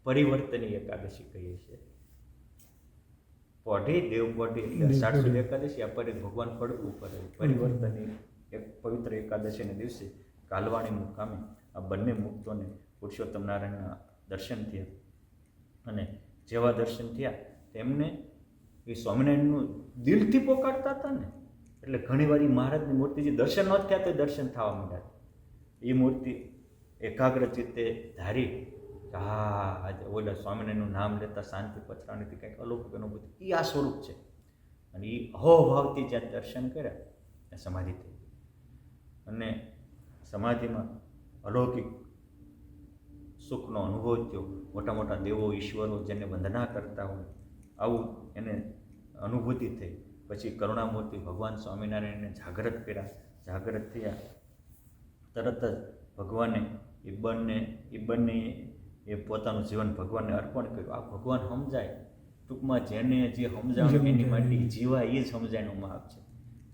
[SPEAKER 1] પરિવર્તની એકાદશી કહીએ છીએ. પોઢી દેવપોઢી એટલે 18 સુદ એકાદશી, આ ભગવાન પડવું પડે. પરિવર્તની એક પવિત્ર એકાદશીના દિવસે કાલવાણી મુકામે આ બંને મુક્તોને પુરુષોત્તમ નારાયણના દર્શન થયા. અને જેવા દર્શન થયા તેમને એ સ્વામિનારાયણનું દિલથી પોકારતા હતા ને, એટલે ઘણીવાર એ મહારાજની મૂર્તિજી દર્શન ન થયા તો દર્શન થવા માંડ્યા. એ મૂર્તિ એકાગ્ર ચિત્તે ધારી કે હા આજે ઓલા સ્વામિનારાયણનું નામ લેતા શાંતિ પથરાણીથી કંઈક અલૌકિક અનુભૂતિ, એ આ સ્વરૂપ છે. અને એ અહોભાવથી જ્યાં દર્શન કર્યા ત્યાં સમાધિ થઈ. અને સમાધિમાં અલૌકિક સુખનો અનુભવ થયો. મોટા મોટા દેવો ઈશ્વરો જેને વંદના કરતા હોય આવું એને અનુભૂતિ થઈ. પછી કરુણામૂર્તિ ભગવાન સ્વામિનારાયણને જાગૃત કર્યા. જાગૃત થયા તરત જ ભગવાને એ બંને પોતાનું જીવન ભગવાનને અર્પણ કર્યું. આ ભગવાન સમજાય, ટૂંકમાં જેને જે સમજાવે એની માટે જીવાય એ જ સમજાયનો માપ છે.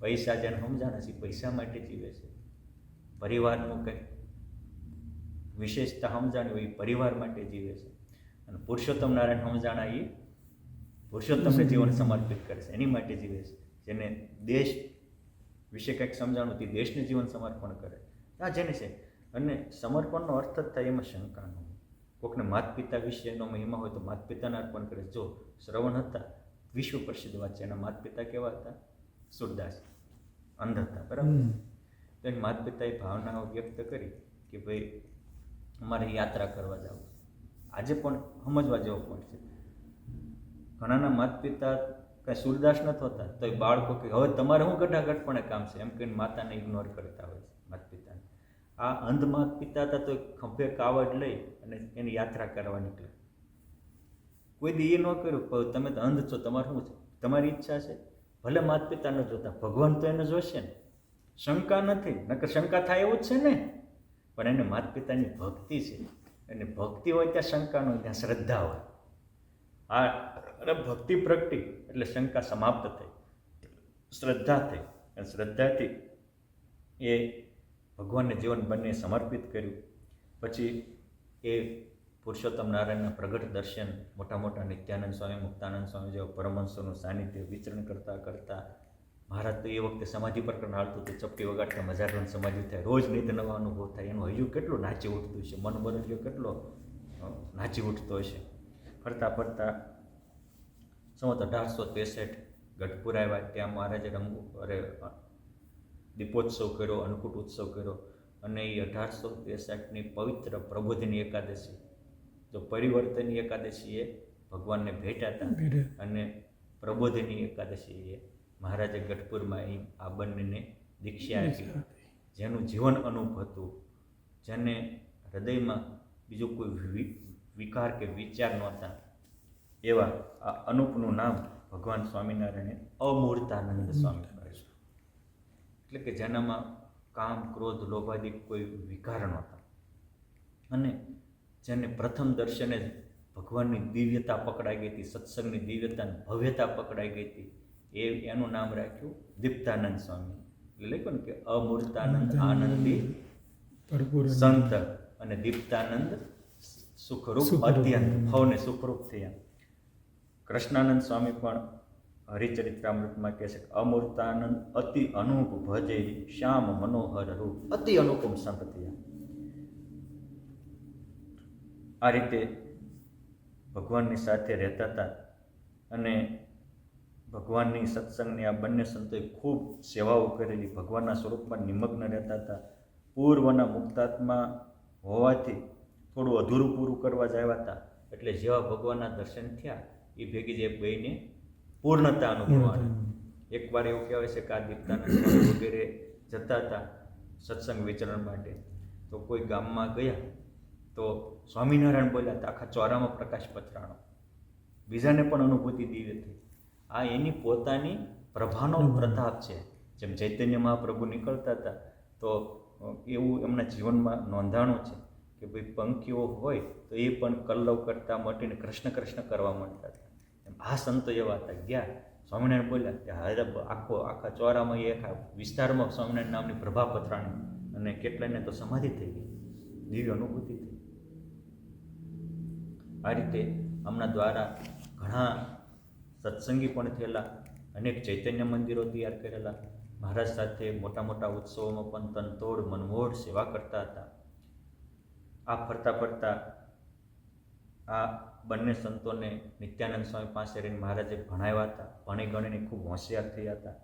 [SPEAKER 1] પૈસા જેને સમજાણે છે પૈસા માટે જીવે છે. પરિવારનું કંઈક વિશેષતા સમજાણી હોય એ પરિવાર માટે જીવે છે. અને પુરુષોત્તમ નારાયણ સમજાણા એ પુરુષોત્તમને જીવન સમર્પિત કરે છે, એની માટે જીવે છે. જેને દેશ વિશે કંઈક સમજાણું તે દેશને જીવન સમર્પણ કરે. આ જેને છે. અને સમર્પણનો અર્થ જ થાય એમાં શંકા ન હોય. કોઈકને માતા પિતા વિશેનો મહિમા હોય તો માતા પિતાને અર્પણ કરે. જો શ્રવણ હતા, વિશ્વ પ્રસિદ્ધ વાત છે, એના માતા પિતા કેવા હતા? સુરદાસ, અંધ હતા, બરાબર. તો એની માતા પિતાએ ભાવનાઓ વ્યક્ત કરી કે ભાઈ અમારે યાત્રા કરવા જવું. આજે પણ સમજવા જેવો પોઈન્ટ છે. ઘણાના માતા પિતા કાંઈ સુરદાસ નથી હોતા તો એ બાળકો કે હવે તમારે શું ગઢાગઢપણે કામ છે એમ કહીને માતાને ઇગ્નોર કરતા હોય છે, માતા પિતાને. આ અંધ માતા પિતા હતા તો ખંભે કાવડ લઈ અને એની યાત્રા કરવા નીકળે. કોઈ દી એ ન કર્યું તમે તો અંધ છો, તમારે શું છે, તમારી ઈચ્છા છે ભલે માતા પિતા ન જોતા, ભગવાન તો એને જોશે ને. શંકા નથી, નકર શંકા થાય એવું જ છે ને. પણ એને માતા પિતાની ભક્તિ છે, અને ભક્તિ હોય ત્યાં શંકા ન હોય, ત્યાં શ્રદ્ધા હોય. અને ભક્તિ પ્રગટી એટલે શંકા સમાપ્ત થઈ, શ્રદ્ધા થઈ, અને શ્રદ્ધાથી એ ભગવાનને જીવન બંને સમર્પિત કર્યું. પછી એ પુરુષોત્તમ નારાયણના પ્રગટ દર્શન, મોટા મોટા નિત્યાનંદ સ્વામી, મુક્તાનંદ સ્વામી જેવા પરમહંસોનું સાનિધ્ય વિચરણ કરતાં કરતાં મહારાજ તો એ વખતે સમાધિ પ્રકરણ હાલતું હતું, ચપટી વગાડતા મજારવાની સમાધિ થાય, રોજ નિત નવા અનુભવ થાય. એનું હજુ કેટલું નાચી ઉઠતું હશે, મન બરજ્યો કેટલો નાચી ઉઠતો હશે. ફરતા ફરતા સંવત 1863 ગઢપુર આવ્યા. ત્યાં મહારાજે દીપોત્સવ કર્યો, અન્નકૂટ ઉત્સવ કર્યો. અને એ 1863ની પવિત્ર પ્રબોધિની એકાદશી, જો પરિવર્તનની એકાદશી એ ભગવાનને ભેટ્યા હતા, અને પ્રબોધિની એકાદશી એ મહારાજે ગઢપુરમાં આ બંનેને દીક્ષા આપી. જેનું જીવન અનુપ હતું, જેને હૃદયમાં બીજું કોઈ વિકાર કે વિચાર નહોતા, એવા આ અનુપનું નામ ભગવાન સ્વામિનારાયણે અમૂર્તાનંદ સ્વામી પાડ્યું. એટલે કે જેનામાં કામ, ક્રોધ, લોભાદી કોઈ વિકાર નહોતા, અને જેને પ્રથમ દર્શને જ ભગવાનની દિવ્યતા પકડાઈ ગઈ હતી, સત્સંગની દિવ્યતા, ભવ્યતા પકડાઈ ગઈ હતી, એનું નામ રાખ્યું દીપ્તાનંદ સ્વામી. એટલે લખ્યું ને કે અમૂર્તાનંદ આનંદી સંત અને દીપ્તાનંદ સુખરૂપ અત્યંત, ભવને સુખરૂપ થયા. કૃષ્ણાનંદ સ્વામી પણ હરિચરિત્રામૃતમાં કહે છે કે અમૂર્તાનંદ અતિ અનુપ ભજે શ્યામ મનોહર રૂપ, અતિ અનુપમ સંત થયા. આ રીતે ભગવાનની સાથે રહેતા હતા, અને ભગવાનની સત્સંગની આ બંને સંતોએ ખૂબ સેવાઓ કરેલી, ભગવાનના સ્વરૂપમાં નિમગ્ન રહેતા હતા. પૂર્વના મુક્તાત્મા હોવાથી થોડું અધૂરું પૂરું કરવા જ આવ્યા હતા, એટલે જેવા ભગવાનના દર્શન થયા એ ભેગી જે બેયને પૂર્ણતા અનુભવવાની. એકવાર એવું કહેવાય છે કે આ દીપ્તાનંદ સ્વામી વગેરે જતા હતા સત્સંગ વિચરણ માટે, તો કોઈ ગામમાં ગયા તો સ્વામિનારાયણ બોલ્યા હતા, આખા ચોરામાં પ્રકાશ પથરાણો. બીજાને પણ અનુભૂતિ દિવ્ય થઈ. આ એની પોતાની પ્રભાનો પ્રતાપ છે. જેમ ચૈતન્ય મહાપ્રભુ નીકળતા હતા તો એવું એમના જીવનમાં નોંધાણું છે કે ભાઈ પંખીઓ હોય તો એ પણ કલ્લવ કરતા મટીને કૃષ્ણ કૃષ્ણ કરવા માંડતા હતા. એમ આ સંતો એવા હતા. ગયા સ્વામિનારાયણ બોલ્યા કે હારે આખા ચોરામાં એ આખા વિસ્તારમાં સ્વામિનારાયણ નામની પ્રભા પથરાણી, અને કેટલાયને તો સમાધિ થઈ ગઈ, દિવ્ય અનુભૂતિ થઈ. આ રીતે આમના દ્વારા ઘણા સત્સંગી પણ થયેલા, અનેક ચૈતન્ય મંદિરો તૈયાર કરેલા, મહારાજ સાથે મોટા મોટા ઉત્સવોમાં પણ તનતોડ મનમોડ સેવા કરતા હતા. આ ફરતા ફરતા આ બંને સંતોને નિત્યાનંદ સ્વામી પાસે રહીને મહારાજે ભણાવ્યા હતા. ભણી ગણીને ખૂબ હોશિયાર થયા હતા.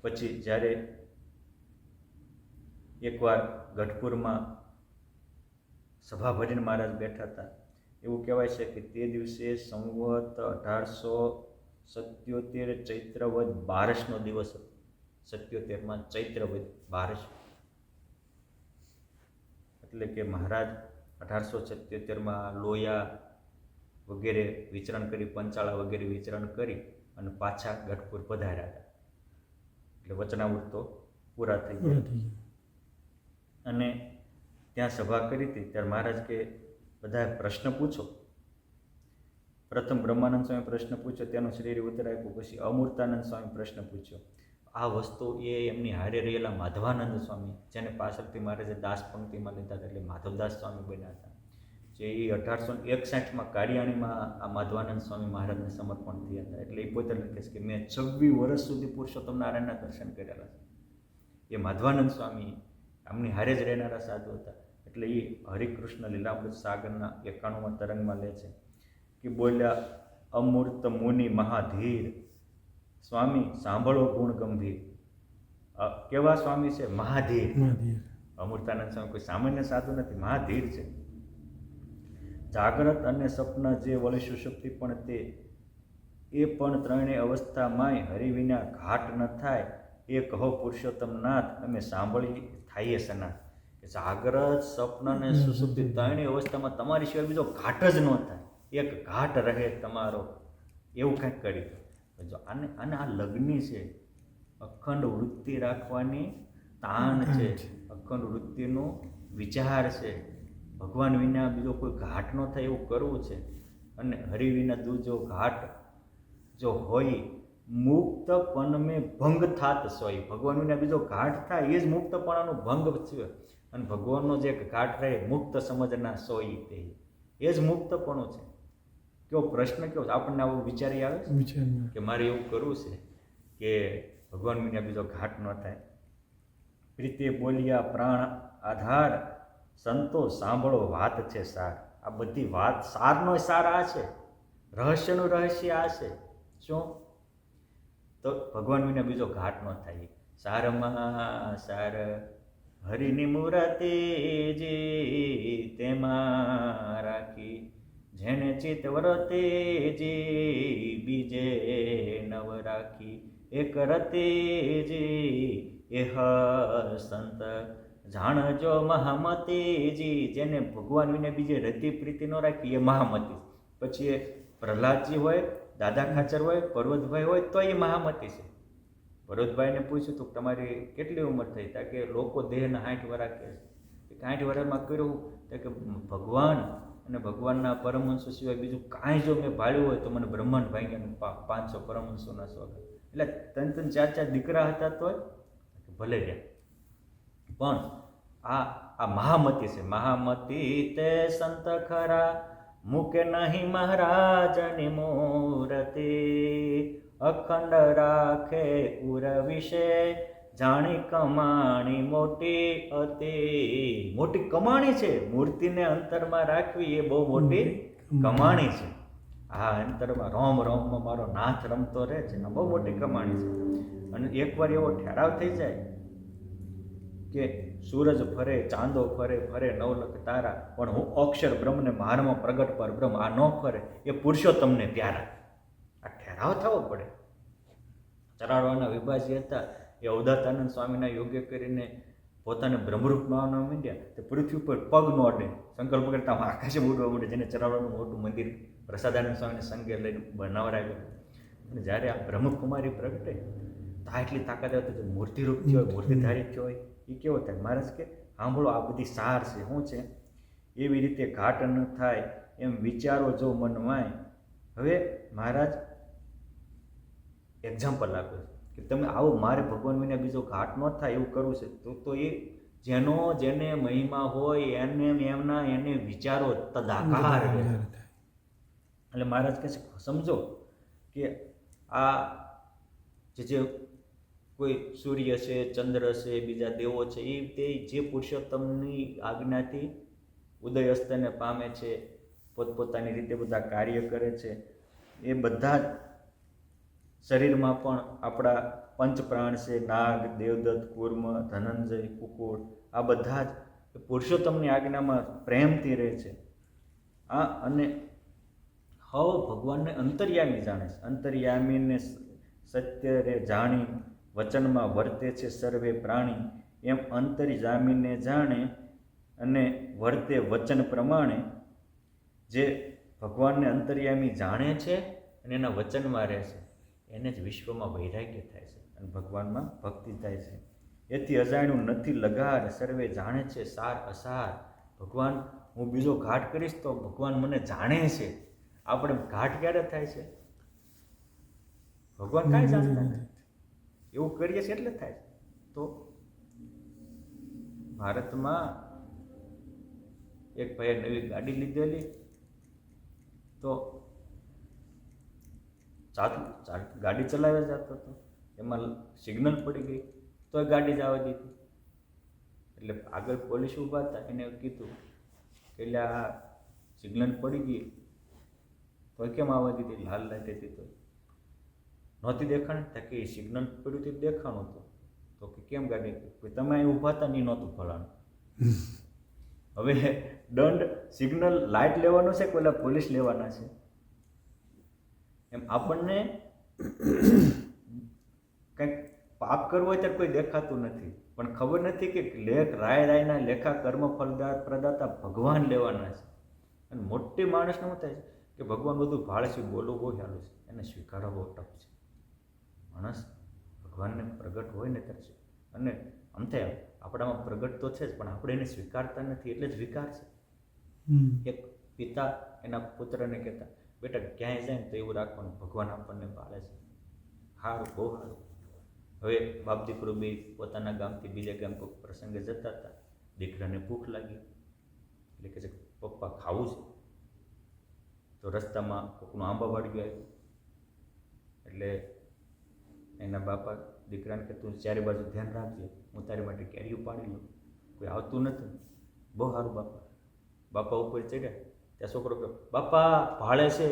[SPEAKER 1] પછી જ્યારે એકવાર ગઢપુરમાં સભા ભરીને મહારાજ બેઠા હતા, એવું કહેવાય છે કે તે દિવસે સંવત 1877 ચૈત્રવદ 12નો દિવસ હતો. 77માં ચૈત્રવદ 12, એટલે કે મહારાજ 1877માં લોયા વગેરે વિચરણ કરી, પંચાળા વગેરે વિચરણ કરી અને પાછા ગઢપુર પધાર્યા હતા. એટલે વચનામૃતો પૂરા થઈ ગયા. અને ત્યાં સભા કરી હતી ત્યારે મહારાજ કે બધા પ્રશ્ન પૂછો. પ્રથમ બ્રહ્માનંદ સ્વામી પ્રશ્ન પૂછ્યો, તેનો શ્રીહરિ ઉત્તર આપ્યો. પછી અમૂર્તાનંદ સ્વામી પ્રશ્ન પૂછ્યો. આ વસ્તુ એ એમની હારે રહેલા માધવાનંદ સ્વામી, જેને પાછળથી મહારાજે દાસ પંક્તિમાં લીધા હતા, એટલે માધવદાસ સ્વામી બન્યા હતા. જે એ 1861માં કાળિયાણીમાં આ માધવાનંદ સ્વામી મહારાજને સમર્પણ થયા હતા. એટલે એ પોતે લખે છે કે મેં 26 વર્ષ સુધી પુરુષોત્તમ નારાયણના દર્શન કરેલા છે. એ માધવાનંદ સ્વામી આમની હારે જ રહેનારા સાધુ હતા. એટલે એ હરિકૃષ્ણ લીલામૃત સાગરના 91માં તરંગમાં લે છે કે બોલ્યા, અમૂર્ત મુનિ મહાધીર સ્વામી સાંભળો ગુણ ગંભીર. કેવા સ્વામી છે? મહાધીર. અમૂર્તાનંદ સ્વામી કોઈ સામાન્ય સાધુ નથી, મહાધીર છે. જાગ્રત અને સપના જે વળી સુષુપ્તિ પણ તે, એ પણ ત્રણેય અવસ્થામાંય હરિ વિના ઘાટ ન થાય. એ કહો પુરુષોત્તમ નાથ, અમે સાંભળી થાઈએ સનાથ. કે જાગ્રત, સપન અને સુષુપ્તિ ત્રણેય અવસ્થામાં તમારી સિવાય બીજો ઘાટ જ ન થાય, એક ઘાટ રહે તમારો, એવું કંઈક કર્યું. જો આને આને આ લગ્ની છે, અખંડ વૃત્તિ રાખવાની તાણ છે, અખંડ વૃત્તિનો વિચાર છે, ભગવાન વિના બીજો કોઈ ઘાટ ન થાય એવું કરવું છે. અને હરિ વિના દૂજો ઘાટ જો હોય મુક્તપણ મેં ભંગ થાત સોય. ભગવાન વિના બીજો ઘાટ થાય એ જ મુક્તપણાનો ભંગ છે. અને ભગવાનનો જે ઘાટ રહે મુક્ત સમજના સોય તે એ જ મુક્તપણું છે. કેવો પ્રશ્ન કેવો આપણને આવું વિચારી આવે છે કે મારે એવું કરવું છે કે ભગવાન વિના બીજો ઘાટ ન થાય. પ્રીતે બોલ્યા પ્રાણ આધાર, સંતો સાંભળો વાત છે સાર. આ બધી વાત સારનો સાર આ છે, રહસ્યનું રહસ્ય આ છે. શું? તો ભગવાન વિના બીજો ઘાટ ન થાય. સારમાં સાર હરિની મૂર્તિ જે તેમાં રાખી, જેને ચિત્ત વરતે જે બીજે નવ રાખી. એક રતે જે એહ સંત જાણજો મહામતીજી. જેને ભગવાન વિને બીજે રતિ પ્રીતિ ન રાખી એ મહામતી. પછી એ પ્રહલાદજી હોય, દાદા ખાચર હોય, પર્વતભાઈ હોય તો એ મહામતી છે. પર્વતભાઈને પૂછ્યું તો તમારી કેટલી ઉંમર થઈ? તા કે લોકો દેહના 60 વર્ષ કહે છે. 60 વર્ષમાં કર્યું કે ભગવાન અને ભગવાનના પરમહંસો સિવાય બીજું કાંઈ જો મેં ભાળ્યું હોય તો મને બ્રહ્માંડ ભાંગ્યા 500 પરમહંસોના શોખ. એટલે 3 4 દીકરા હતા તોય ભલે રહ્યા. પણ આ મહામતી છે. મહામતી તે સંત ખરા, મૂકે નહીં મહારાજની મૂર્તિ. અખંડ રાખે ઉર વિશે, જાણી કમાણી મોટી અતિ. મોટી કમાણી છે. મૂર્તિને અંતરમાં રાખવી એ બહુ મોટી કમાણી છે. આ અંતરમાં રોમ રોમમાં મારો નાથ રમતો રહે છે, આ બહુ મોટી કમાણી છે. અને એકવાર એવો ઠેરાવ થઈ જાય કે સૂરજ ફરે, ચાંદો ફરે, ફરે નવલખ તારા, પણ હું અક્ષર બ્રહ્મને મારમાં પ્રગટ પર બ્રહ્મ આ ન ફરે એ પુરુષોત્તમને પ્યારા. આ ઠેરાવ થવો પડે. ચરાડવાના વિભાજી હતા એ અવધાતાનંદ સ્વામીના યોગ્ય કરીને પોતાને બ્રહ્મરૂપ માનવા માંડ્યા તો પૃથ્વી ઉપર પગ ન અડે, સંકલ્પ કરતા આકાશે ઉડવા માંડે. જેને ચરાડવાનું મોટું મંદિર પ્રસાદાનંદ સ્વામીને સંગે લઈને બનાવરાવ્યું. અને જ્યારે આ બ્રહ્મકુમારી પ્રગટે તો એટલી તાકાત હતી કે મૂર્તિરૂપ થયો હોય, મૂર્તિધારી થયો હોય. એ કેવો થાય? મહારાજ કે સાંભળો આ બધી સાર છે. શું છે? એવી રીતે ઘાટ ન થાય એમ વિચારો જો મનમાંય. હવે મહારાજ એક્ઝામ્પલ આપે છે કે તમે આવો મારે ભગવાન વિના બીજો ઘાટ ન થાય એવું કરવું છે તો એ જેને મહિમા હોય એને વિચારો તદાકાર રહે. એટલે મહારાજ કહે છે સમજો કે આ જે કોઈ સૂર્ય છે, ચંદ્ર છે, બીજા દેવો છે, એ તે જે પુરુષોત્તમની આજ્ઞાથી ઉદય અસ્તને પામે છે, પોતપોતાની રીતે બધા કાર્ય કરે છે. એ બધા જ શરીરમાં પણ આપણા પંચ પ્રાણ છે, નાગ, દેવદત્ત, કૂર્મ, ધનંજય, કુકુળ, આ બધા જ પુરુષોત્તમની આજ્ઞામાં પ્રેમથી રહે છે. અને હવ ભગવાનને અંતર્યામી જાણે છે. અંતર્યામીને સત્ય રે જાણી, વચનમાં વર્તે છે સર્વે પ્રાણી. એમ અંતર્યામીને જાણે અને વર્તે વચન પ્રમાણે. જે ભગવાનને અંતર્યામી જાણે છે અને એના વચનમાં રહે છે એને જ વિશ્વમાં વૈરાગ્ય થાય છે અને ભગવાનમાં ભક્તિ થાય છે. એથી અજાણ્યું નથી લગાર, સર્વે જાણે છે સાર અસાર. ભગવાન હું બીજો ઘાટ કરીશ તો ભગવાન મને જાણે છે. આપણે ઘાટ ક્યારે થાય છે? ભગવાન કાંઈ જાણતા નથી. એવું કરીએ છીએ એટલે થાય. તો ભારતમાં એક ભાઈએ નવી ગાડી લીધેલી તો ગાડી ચલાવ્યા જતો હતો, એમાં સિગ્નલ પડી ગઈ તો ગાડી જવા દીધી. એટલે આગળ પોલીસ ઊભા હતા, એને કીધું કે એટલે આ સિગ્નલ પડી ગઈ તો કેમ આવવા દીધી? લાલ લાઈટ હતી તો નહોતી દેખાણી. કે સિગ્નલ પડ્યું હતું દેખાણું હતું. તો કે કેમ ગાડી? તમે અહીં ઊભા હતા ને નહોતું ફળાણું. હવે દંડ સિગ્નલ લાઇટ લેવાનો છે કે ઓલા પોલીસ લેવાના છે? એમ આપણને કંઈક પાપ કરવું હોય ત્યારે કોઈ દેખાતું નથી, પણ ખબર નથી કે રાયના લેખા કર્મ ફલદાર પ્રદાતા ભગવાન લેવાના છે. અને મોટી માણસને શું થાય છે કે ભગવાન બધું ભાળે છે, બોલવું બહુ સારું છે, એને સ્વીકારવા બહુ ટફ છે. માણસ ભગવાનને પ્રગટ હોય ને ત્યારે અને આમ થાય આપણામાં પ્રગટ તો છે જ, પણ આપણે એને સ્વીકારતા નથી એટલે જ વિકાર છે. એક પિતા એના પુત્રને કહેતા, બેટા ક્યાંય જાય ને તો એવું રાખવાનું ભગવાન આપણને પાળે છે. સારું, બહુ સારું. હવે બાપ દીકરો બે પોતાના ગામથી બીજા ગામ કોઈ પ્રસંગે જતા હતા. દીકરાને ભૂખ લાગી એટલે કહે છે, પપ્પા ખાવું છે. તો રસ્તામાં કોકનું આંબા વાળ્યું આવ્યું એટલે એના બાપા દીકરાને કે તું ચારે બાજુ ધ્યાન રાખજે, હું તારી માટે કેરીઓ પાડી લઉં, કોઈ આવતું નથી. બહુ સારું બાપા. બાપા ઉપર ચડ્યા ત્યાં છોકરો કહ્યો, બાપા ભાળે છે,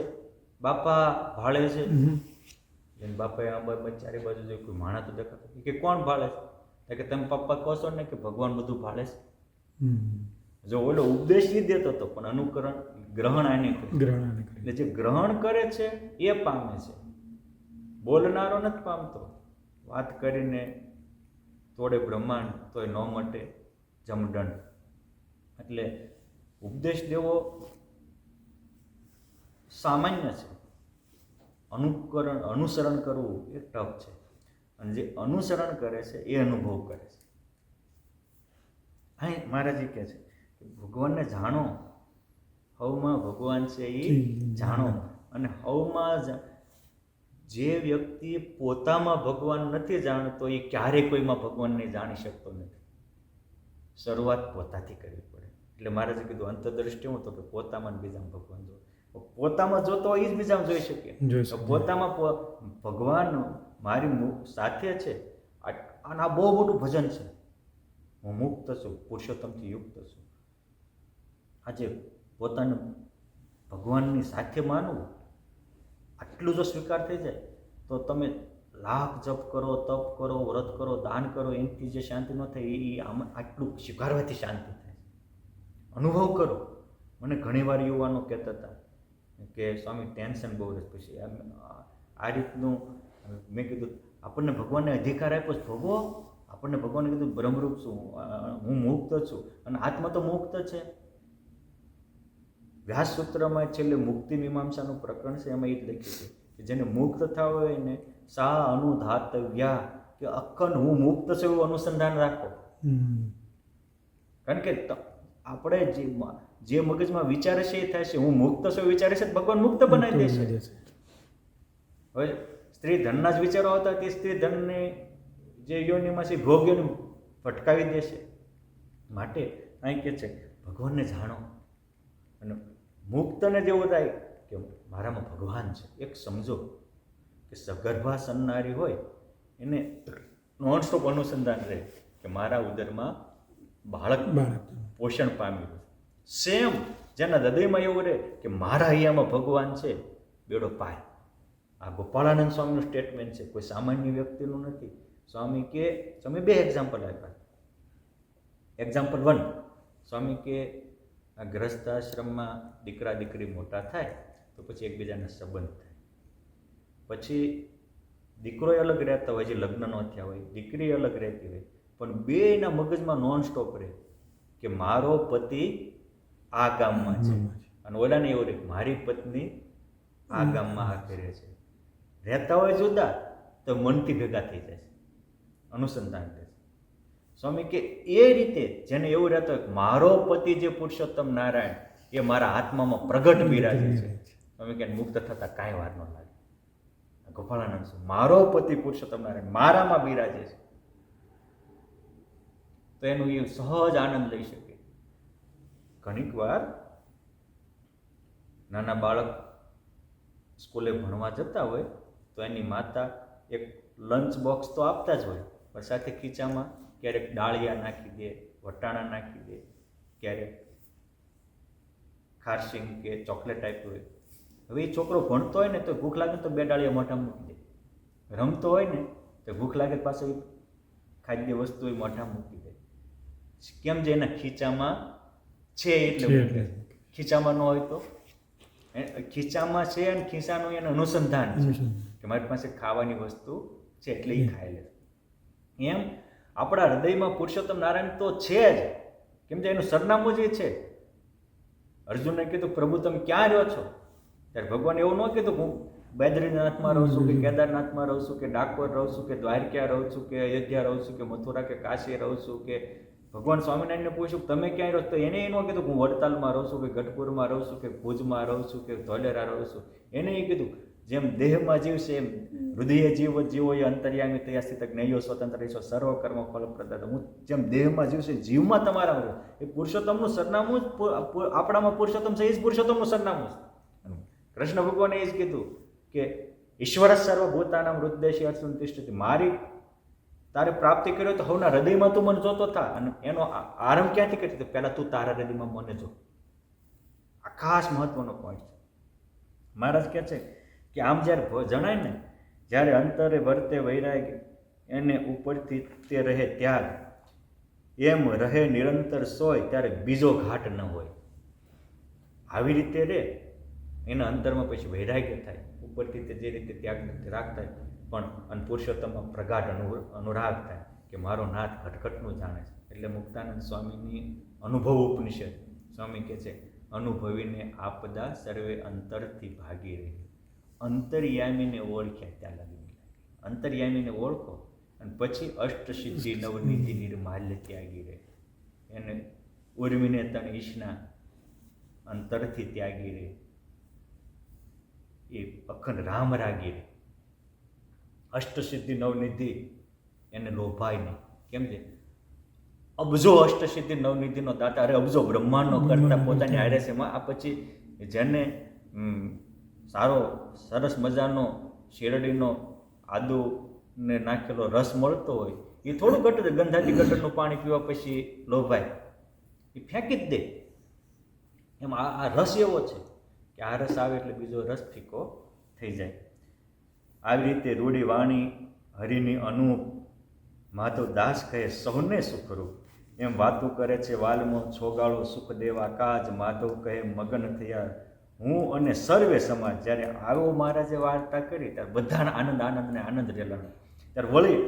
[SPEAKER 1] બાપા ભાળે છે. એને બાપાએ આંબા ચારે બાજુ જોયું, કોઈ માણસ તો દેખાતું કે કોણ ભાળે છે? કે તમે પપ્પા કહો છો ને કે ભગવાન બધું ભાળે છે. જો ઓલો ઉપદેશ એ દેતો હતો, પણ અનુકરણ ગ્રહણ આને કર્યું. એટલે જે ગ્રહણ કરે છે એ પામે છે, બોલનારો નથી પામતો. વાત કરીને તોડે બ્રહ્માંડ તોય ન મટે જમદંડ. એટલે ઉપદેશ દેવો સામાન્ય છે, અનુસરણ કરવું એ ટફ છે. અને જે અનુસરણ કરે છે એ અનુભવ કરે છે. અહીં મહારાજી કહે છે કે ભગવાનને જાણો, હવમાં ભગવાન છે એ જાણો. અને હવમાં જે વ્યક્તિ પોતામાં ભગવાન નથી જાણતો એ ક્યારેય કોઈમાં ભગવાનને જાણી શકતો નથી. શરૂઆત પોતાથી કરવી પડે. એટલે મહારાજે કીધું અંતરદ્રષ્ટિ હું તો કે પોતામાં બીજામાં ભગવાન જો. પોતામાં જોતો હોય એ જ બીજામાં જોઈ શકે. પોતામાં ભગવાન મારી સાથે છે. અને આ બહુ મોટું ભજન છે. હું મુક્ત છું, પુરુષોત્તમથી યુક્ત છું. આજે પોતાને ભગવાનની સાથે માનવું, આટલું જો સ્વીકાર થઈ જાય તો તમે લાખ જપ કરો, તપ કરો, વ્રત કરો, દાન કરો, એનાથી જે શાંતિ ન થાય એ આમાં આટલું સ્વીકારવાથી શાંતિ થાય. અનુભવ કરો. મને ઘણીવાર યુવાનો કહેતા હતા કે સ્વામી ટેન્શન બહુ રહે. પછી આ રીતનું મેં કીધું આપણને ભગવાનને અધિકાર આપ્યો છે ભોગવો. આપણને ભગવાને કીધું બ્રહ્મરૂપ છું, હું મુક્ત છું. અને આત્મા તો મુક્ત છે. વ્યાસ સૂત્રમાં છેલ્લે મુક્તિ મીમાંસાનું પ્રકરણ છે, એમાં એ જ લખ્યું છે કે જેને મુક્ત થવા હોય ને સા અનુધાતવ્યા, કે અખંડ હું મુક્ત છું એવું અનુસંધાન રાખો. કારણ કે આપણે જે મગજમાં વિચારે છે એ થાય છે. હું મુક્ત છું વિચારે છે, ભગવાન મુક્ત બનાવી દેશે. હવે સ્ત્રી ધનના જ વિચારો આવતા, તે સ્ત્રી ધનને જે યોનિમાં છે ભોગ યોનિ ભટકાવી દેશે. માટે અહીં કે છે ભગવાનને જાણો. અને મુક્તને જેવું થાય કે મારામાં ભગવાન છે. એક સમજો કે સગર્ભા સન્નારી હોય એને નોનસ્ટોપ અનુસંધાન રહે કે મારા ઉદરમાં બાળક પોષણ પામ્યું. સેમ જેના હૃદયમાં એવું રહે કે મારા અહીંયામાં ભગવાન છે, બેડો પાય. આ ગોપાળાનંદ સ્વામીનું સ્ટેટમેન્ટ છે, કોઈ સામાન્ય વ્યક્તિનું નથી. સ્વામી કે સ્વામી બે એક્ઝામ્પલ આપ્યા. એક્ઝામ્પલ 1, સ્વામી કે આ ગ્રસ્ત આશ્રમમાં દીકરા દીકરી મોટા થાય તો પછી એકબીજાના સંબંધ થાય. પછી દીકરોય અલગ રહેતા હોય, જે લગ્ન ન થયા હોય, દીકરી અલગ રહેતી હોય, પણ બેયના મગજમાં નોન સ્ટોપ રહે કે મારો પતિ આ ગામમાં છે. અને ઓલાને એવું રહે મારી પત્ની આ ગામમાં આ કરે છે. રહેતા હોય જુદા તો મનથી ભેગા થઈ જાય છે, અનુસંધાન થાય છે. સ્વામી કે એ રીતે જેને એવું રહેતો હોય મારો પતિ જે પુરુષોત્તમ નારાયણ એ મારા આત્મામાં પ્રગટ બિરાજે છે. સ્વામી કે મુક્ત થતા કાંઈ વાર ન લાગે. ગોપાળાનંદ શું મારો પતિ પુરુષોત્તમ નારાયણ મારામાં બિરાજે છે, તો એનું એ સહજ આનંદ લઈ શકે. ઘણીક વાર નાના બાળક સ્કૂલે ભણવા જતા હોય તો એની માતા એક લંચ બોક્સ તો આપતા જ હોય, પણ સાથે ખીચામાં ક્યારેક ડાળિયા નાખી દે, વટાણા નાખી દે, ક્યારેક ખારશીંગ કે ચોકલેટ આપ્યું હોય. હવે એ છોકરો ભણતો હોય ને તો ભૂખ લાગે તો બે ડાળિયા મોઢામાં મૂકી દે. રમતો હોય ને તો ભૂખ લાગે પાછો ખાદ્ય વસ્તુ એ મોઢામાં મૂકી દે. કેમ? જે એના ખીચામાં છે એટલે મૂકે. ખીચામાં ન હોય તો ખીચામાં છે અને ખીચાનું એને અનુસંધાન છે કે મારી પાસે ખાવાની વસ્તુ છે એટલે એ ખાઈ લે. એમ આપણા હૃદયમાં પુરુષોત્તમ નારાયણ તો છે જ, કેમ કે એનું સરનામું જે છે. અર્જુનને કીધું પ્રભુ તમે ક્યાં રહ્યો છો? ત્યારે ભગવાન એવું ન કીધું હું બદ્રીનાથમાં રહું છું કે કેદારનાથમાં રહું છું કે ડાકોર રહું છું કે દ્વારકા રહું છું કે અયોધ્યા રહું છું કે મથુરા કે કાશી રહું છું કે ભગવાન સ્વામિનારાયણને પૂછ્યું તમે ક્યાંય રહો તો એને એ ન કીધું હું વડતાલમાં રહું છું કે ગઢપુરમાં રહું છું કે ભુજમાં રહું છું કે ધોલેરા રહું છું. એને એ કીધું જેમ દેહમાં જીવશે એમ હૃદય જીવ જીવો એ અંતર્યામી તયા સ્થિત જ્ઞેયો સ્વતંત્ર રહેશો સર્વ કર્મ ફલ પ્રદાતા. હું જેમ દેહમાં જીવશે જીવમાં તમારા રહો. એ પુરુષોત્તમનું સરનામું જ આપણામાં પુરુષોત્તમ છે, એ જ પુરુષોત્તમનું સરનામું છે. કૃષ્ણ ભગવાને એ જ કીધું કે ઈશ્વર સર્વભૂતાનામ હૃદયથી અર્થું તિષ્ઠતિ. મારી તારે પ્રાપ્તિ કર્યો તો હવના હૃદયમાં તું મને જોતો થા. અને એનો આરંભ ક્યાંથી કરી તો પહેલા તું તારા હૃદયમાં મને જો. આ ખાસ મહત્વનો પોઈન્ટ છે. મહારાજ કહે છે કે આમ જ્યારે જણાય ને જ્યારે અંતરે વર્તે વૈરાગ એને ઉપરથી તે રહે ત્યાગ એમ રહે નિરંતર સોય ત્યારે બીજો ઘાટ ન હોય. આવી રીતે રે એના અંતરમાં પછી વૈરાગ્ય થાય. ઉપરથી તે જે રીતે ત્યાગ રાખતા પણ અને પુરુષોત્તમમાં પ્રગાઢ અનુરાગ થાય કે મારો નાથ ઘટઘટનું જાણે છે. એટલે મુક્તાનંદ સ્વામીની અનુભવ ઉપનિષદ સ્વામી કહે છે અનુભવીને આપદા સર્વે અંતરથી ભાગી રહી. અંતર્યામીને ઓળખ્યા ત્યાં લગી. અંતર્યામીને ઓળખો અને પછી અષ્ટસિદ્ધિ નવનિધિ નિર્માલ્ય ત્યાગી રહે. એને ઉર્મિને તન ઈશના અંતરથી ત્યાગી રહે. એ અખંડ રામ રાગી રહે. અષ્ટસિદ્ધિ નવનિધિ એને લોભાય નહીં. કેમ છે અબજો અષ્ટસિદ્ધિ નવનિધિનો દાતા, અરે અબજો બ્રહ્માંડનો કરતા પોતાની હારે છે. આ પછી જેને સારો સરસ મજાનો શેરડીનો આદુને નાખેલો રસ મળતો હોય એ થોડું ગંધાતી ગટરનું પાણી પીવા પછી લોભાય, એ ફેંકી જ દે. એમ આ રસ એવો છે કે આ રસ આવે એટલે બીજો રસ ફીકો થઈ જાય. આવી રીતે રૂડી વાણી હરિની અનુપ માધવ દાસ કહે સૌને સુખરૂપ. એમ વાતું કરે છે વાલમો છોગાળો સુખ દેવા કાજ. માધવ કહે મગન થયા હું અને સર્વે સમાજ. જ્યારે આવો મહારાજે વાર્તા કરી ત્યારે બધાના આનંદ આનંદ ને આનંદ રેલાનો. ત્યારે વળી